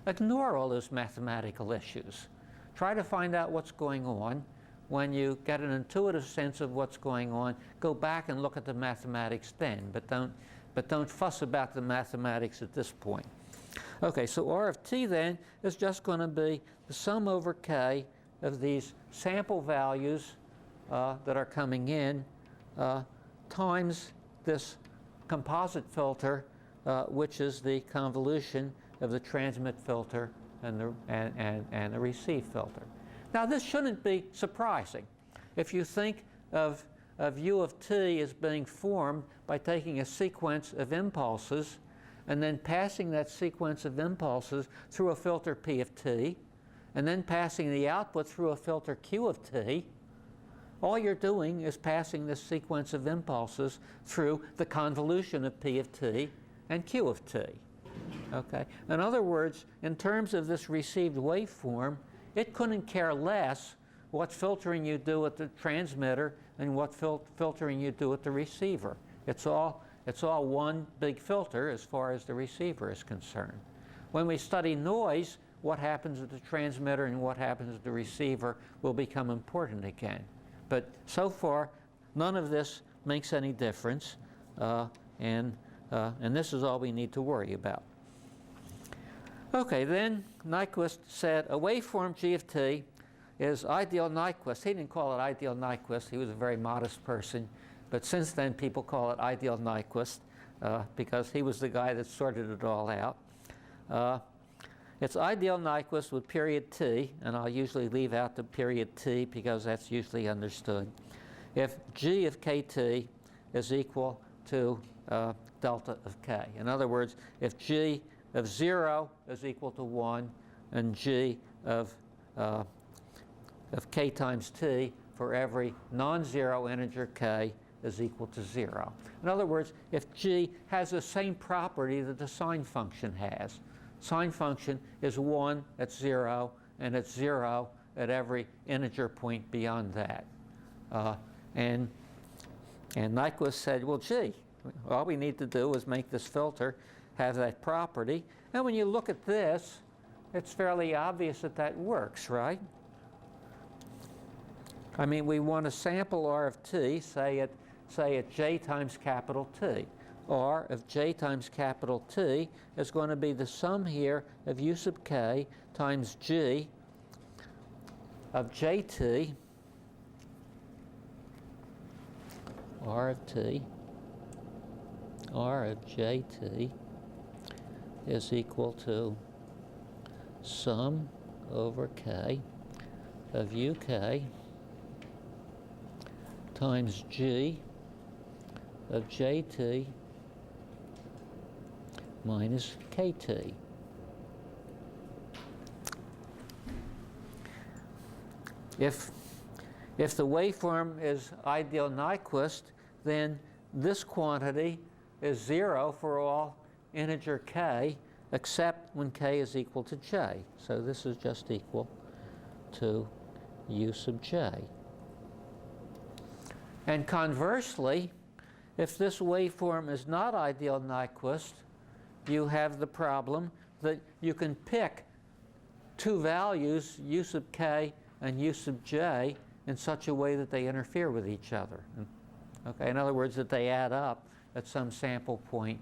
ignore all those mathematical issues. Try to find out what's going on. When you get an intuitive sense of what's going on, go back and look at the mathematics then, but don't fuss about the mathematics at this point. Okay, so R of t then is just going to be the sum over k of these sample values that are coming in times this composite filter, which is the convolution of the transmit filter and the receive filter. Now, this shouldn't be surprising. If you think of u of t as being formed by taking a sequence of impulses and then passing that sequence of impulses through a filter p of t, and then passing the output through a filter q of t, all you're doing is passing this sequence of impulses through the convolution of p of t and q of t. Okay? In other words, in terms of this received waveform, it couldn't care less what filtering you do at the transmitter and what filtering you do at the receiver. It's all one big filter as far as the receiver is concerned. When we study noise, what happens at the transmitter and what happens at the receiver will become important again. But so far, none of this makes any difference, and this is all we need to worry about. Okay, then Nyquist said a waveform g of t is ideal Nyquist. He didn't call it ideal Nyquist. He was a very modest person. But since then, people call it ideal Nyquist because he was the guy that sorted it all out. It's ideal Nyquist with period t, and I'll usually leave out the period t because that's usually understood, if g of kt is equal to delta of k. In other words, if g of 0 is equal to 1 and g of k times t for every non-zero integer k is equal to 0. In other words, if g has the same property that the sine function has. Sine function is 1 at 0 and it's 0 at every integer point beyond that. And Nyquist said, well, gee, all we need to do is make this filter have that property. And when you look at this, it's fairly obvious that that works, right? I mean, we want to sample R of t, say at j times capital T. R of j times capital T is going to be the sum here of u sub k times g of jt, R of t, R of jt is equal to sum over k of uk times g of jt minus kt. If the waveform is ideal Nyquist, then this quantity is 0 for all integer k, except when k is equal to j. So this is just equal to u sub j. And conversely, if this waveform is not ideal Nyquist, you have the problem that you can pick two values, u sub k and u sub j, in such a way that they interfere with each other. Okay? In other words, that they add up at some sample point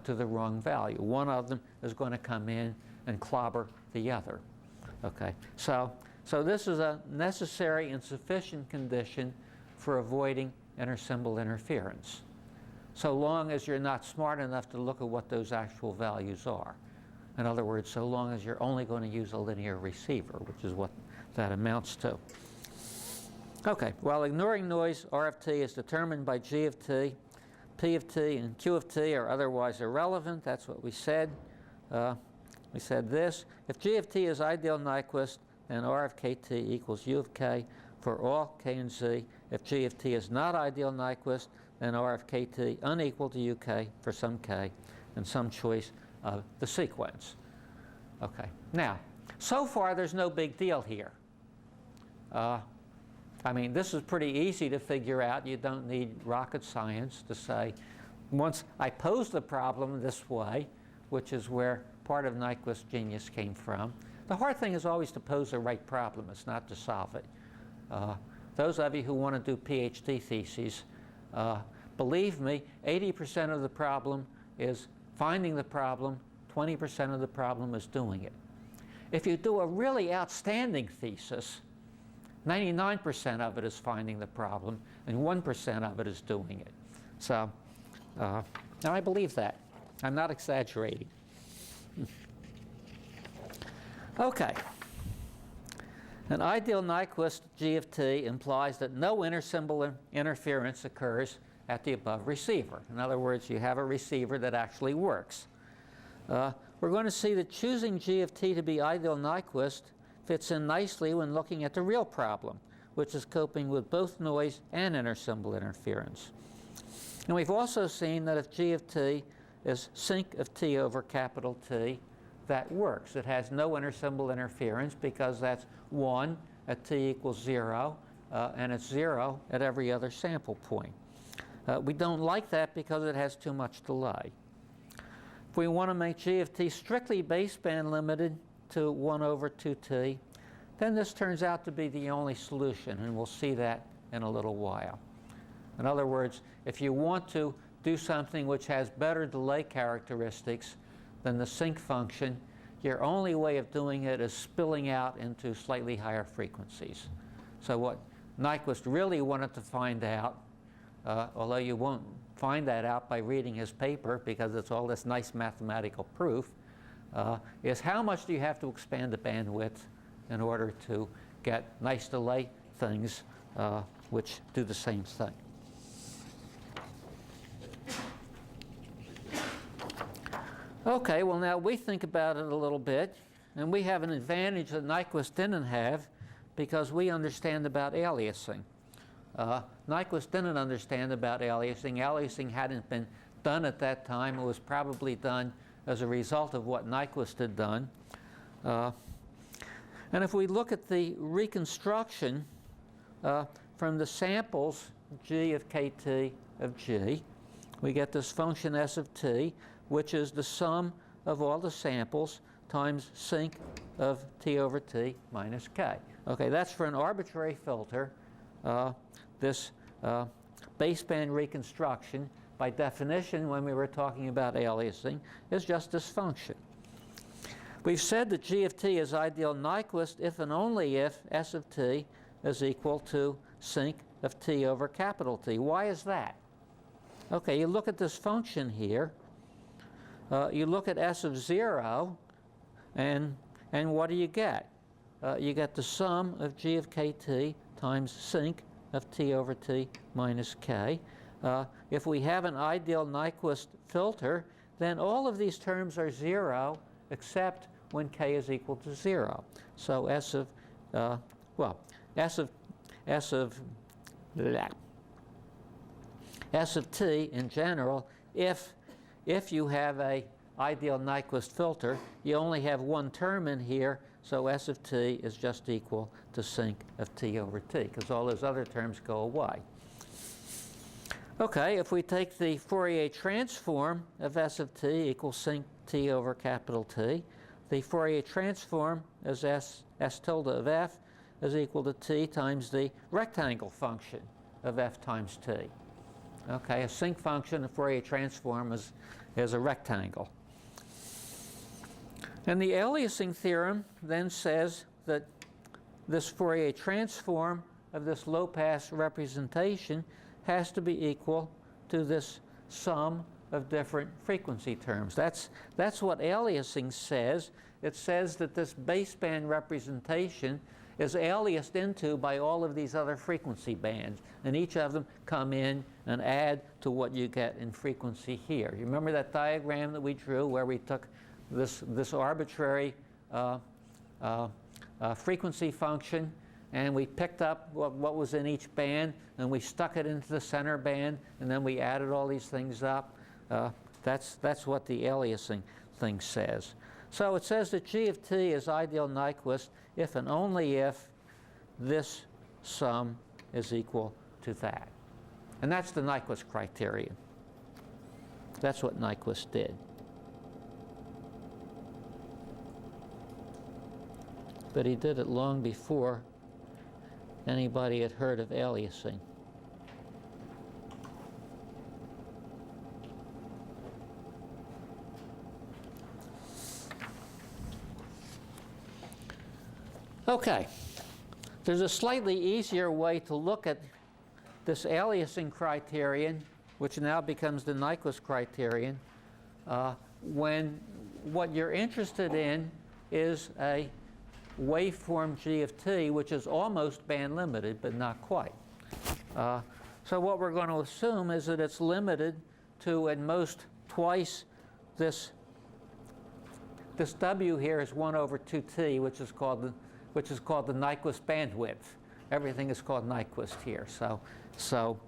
to the wrong value. One of them is going to come in and clobber the other. Okay? So this is a necessary and sufficient condition for avoiding intersymbol interference, so long as you're not smart enough to look at what those actual values are. In other words, so long as you're only going to use a linear receiver, which is what that amounts to. Okay, while ignoring noise, R of t is determined by g of t. P of t and q of t are otherwise irrelevant. That's what we said. We said this. If g of t is ideal Nyquist, then R of kt equals u of k for all k and z. If g of t is not ideal Nyquist, then R of kt unequal to uk for some k and some choice of the sequence. Okay. Now, so far there's no big deal here. I mean, this is pretty easy to figure out. You don't need rocket science to say, once I pose the problem this way, which is where part of Nyquist's genius came from, The hard thing is always to pose the right problem. It's not to solve it. Those of you who want to do PhD theses, believe me, 80% of the problem is finding the problem, 20% of the problem is doing it. If you do a really outstanding thesis, 99% of it is finding the problem, and 1% of it is doing it. So, now I believe that. I'm not exaggerating. Okay. An ideal Nyquist G of t implies that no intersymbol interference occurs at the above receiver. In other words, you have a receiver that actually works. We're going to see that choosing G of t to be ideal Nyquist fits in nicely when looking at the real problem, which is coping with both noise and intersymbol interference. And we've also seen that if G of t is Sinc of t over capital T, that works. It has no intersymbol interference because that's 1 at t equals 0, and it's 0 at every other sample point. We don't like that because it has too much delay. If we want to make G of t strictly baseband limited to 1 over 2t, then this turns out to be the only solution, and we'll see that in a little while. In other words, if you want to do something which has better delay characteristics than the Sinc function, your only way of doing it is spilling out into slightly higher frequencies. So what Nyquist really wanted to find out, although you won't find that out by reading his paper because it's all this nice mathematical proof, is how much do you have to expand the bandwidth in order to get nice delay things which do the same thing. Okay, well now we think about it a little bit, and we have an advantage that Nyquist didn't have because we understand about aliasing. Nyquist didn't understand about aliasing. Aliasing hadn't been done at that time. It was probably done as a result of what Nyquist had done. And if we look at the reconstruction from the samples G of kt of G, we get this function S of t, which is the sum of all the samples times Sinc of t over t minus k. Okay, that's for an arbitrary filter. This baseband reconstruction, by definition, when we were talking about aliasing, is just this function. We've said that G of t is ideal Nyquist if and only if S of t is equal to Sinc of t over capital T. Why is that? Okay, you look at this function here. You look at S of 0, and what do you get? You get the sum of G of kt times Sinc of t over t minus k. If we have an ideal Nyquist filter, then all of these terms are 0 except when k is equal to 0. So S of t in general, if you have a ideal Nyquist filter, you only have one term in here, so S of t is just equal to Sinc of t over t, because all those other terms go away. Okay, if we take the Fourier transform of S of t equals Sinc t over capital T, the Fourier transform as S tilde of f is equal to t times the rectangle function of f times t. Okay, a Sinc function, a Fourier transform is a rectangle. And the aliasing theorem then says that this Fourier transform of this low-pass representation has to be equal to this sum of different frequency terms. That's what aliasing says. It says that this baseband representation is aliased into by all of these other frequency bands, and each of them come in and add to what you get in frequency here. You remember that diagram that we drew where we took this arbitrary frequency function, and we picked up what was in each band, and we stuck it into the center band, and then we added all these things up. That's what the aliasing thing says. So it says that G of t is ideal Nyquist if and only if this sum is equal to that. And that's the Nyquist criterion. That's what Nyquist did. but he did it long before anybody had heard of aliasing. Okay, there's a slightly easier way to look at this aliasing criterion, which now becomes the Nyquist criterion, when what you're interested in is a waveform g of t, which is almost band limited, but not quite. So what we're going to assume is that it's limited to at most twice this w here is 1 over 2t, which is called the Nyquist bandwidth. Everything is called Nyquist here. So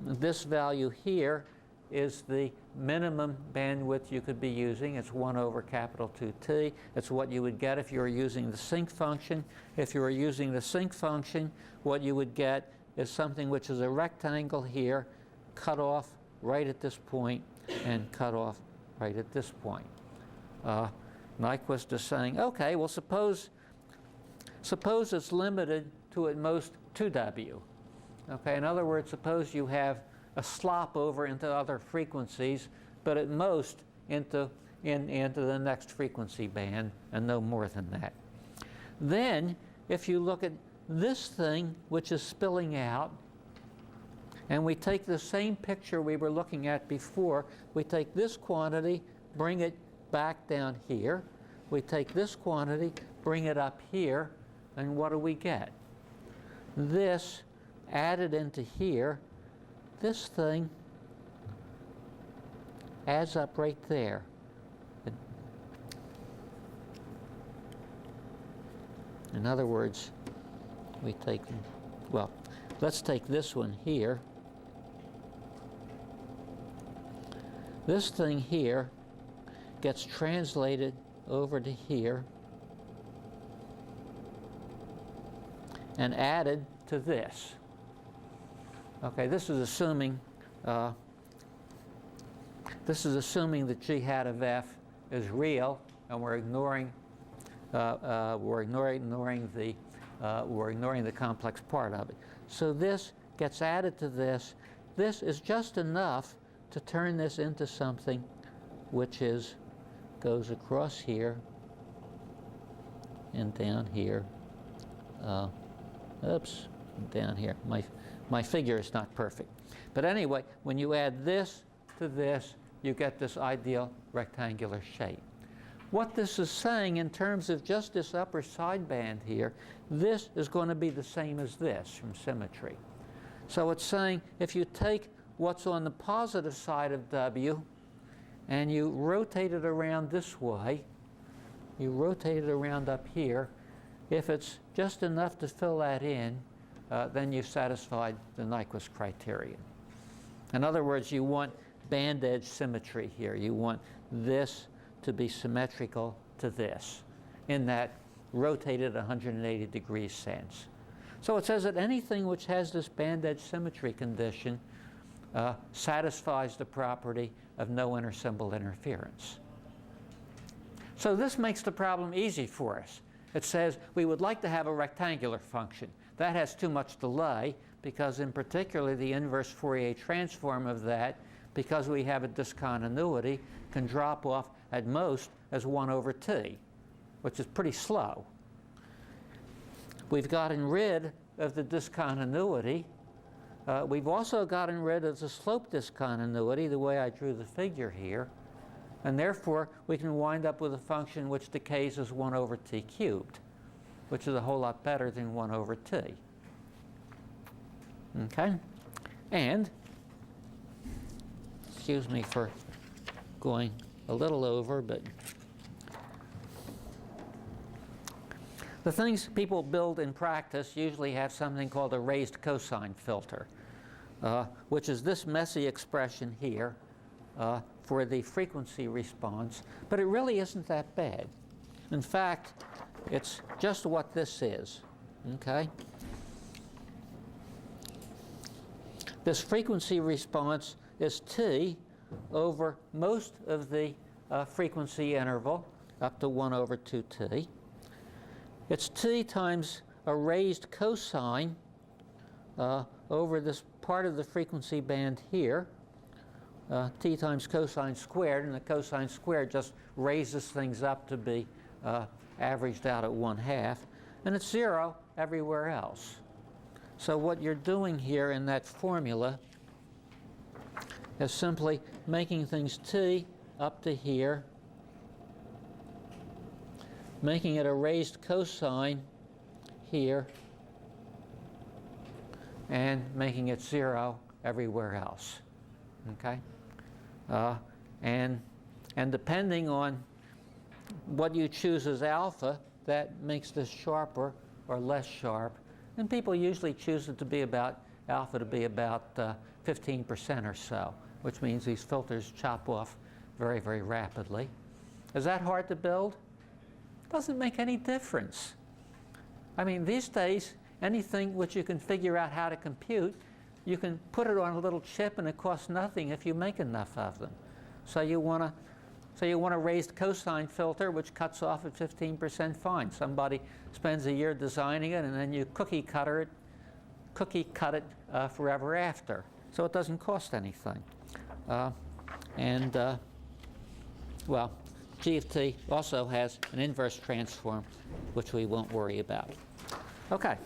this value here is the minimum bandwidth you could be using. It's 1 over capital 2t. It's what you would get if you were using the Sinc function. If you were using the Sinc function, what you would get is something which is a rectangle here, cut off right at this point, and cut off right at this point. Nyquist is saying, okay, well, suppose it's limited to at most 2w. Okay, in other words, suppose you have a slop over into other frequencies, but at most into the next frequency band, and no more than that. Then, if you look at this thing, which is spilling out, and we take the same picture we were looking at before, we take this quantity, bring it back down here. We take this quantity, bring it up here, and what do we get? This added into here, this thing adds up right there. In other words, we take, well, let's take this one here. This thing here gets translated over to here and added to this. Okay, this is assuming that g hat of f is real, and we're ignoring the complex part of it. So this gets added to this. This is just enough to turn this into something which goes across here and down here. Oops, down here. My figure is not perfect. But anyway, when you add this to this, you get this ideal rectangular shape. What this is saying in terms of just this upper sideband here, this is going to be the same as this from symmetry. So it's saying if you take what's on the positive side of W and you rotate it around this way, you rotate it around up here, if it's just enough to fill that in, then you've satisfied the Nyquist criterion. In other words, you want band edge symmetry here. You want this to be symmetrical to this in that rotated 180 degrees sense. So it says that anything which has this band edge symmetry condition satisfies the property of no inter-symbol interference. So this makes the problem easy for us. It says we would like to have a rectangular function. That has too much delay because in particular the inverse Fourier transform of that, because we have a discontinuity, can drop off at most as 1 over t, which is pretty slow. We've gotten rid of the discontinuity. We've also gotten rid of the slope discontinuity, the way I drew the figure here. And therefore, we can wind up with a function which decays as 1 over t cubed, which is a whole lot better than 1 over t. Okay? And, excuse me for going a little over, but the things people build in practice usually have something called a raised cosine filter, which is this messy expression here for the frequency response, but it really isn't that bad. In fact, it's just what this is, okay? This frequency response is t over most of the frequency interval, up to 1 over 2t. It's t times a raised cosine over this part of the frequency band here, t times cosine squared, and the cosine squared just raises things up to be averaged out at 1/2, and it's 0 everywhere else. So what you're doing here in that formula is simply making things t up to here, making it a raised cosine here, and making it 0 everywhere else. Okay? And depending on what you choose as alpha, that makes this sharper or less sharp. And people usually choose it to be about, alpha to be about 15% or so, which means these filters chop off very, very rapidly. Is that hard to build? Doesn't make any difference. I mean, these days, anything which you can figure out how to compute, you can put it on a little chip and it costs nothing if you make enough of them. So you want a raised cosine filter which cuts off at 15%, fine. Somebody spends a year designing it and then you cookie cut it forever after. So it doesn't cost anything. Well, G of t also has an inverse transform which we won't worry about. Okay.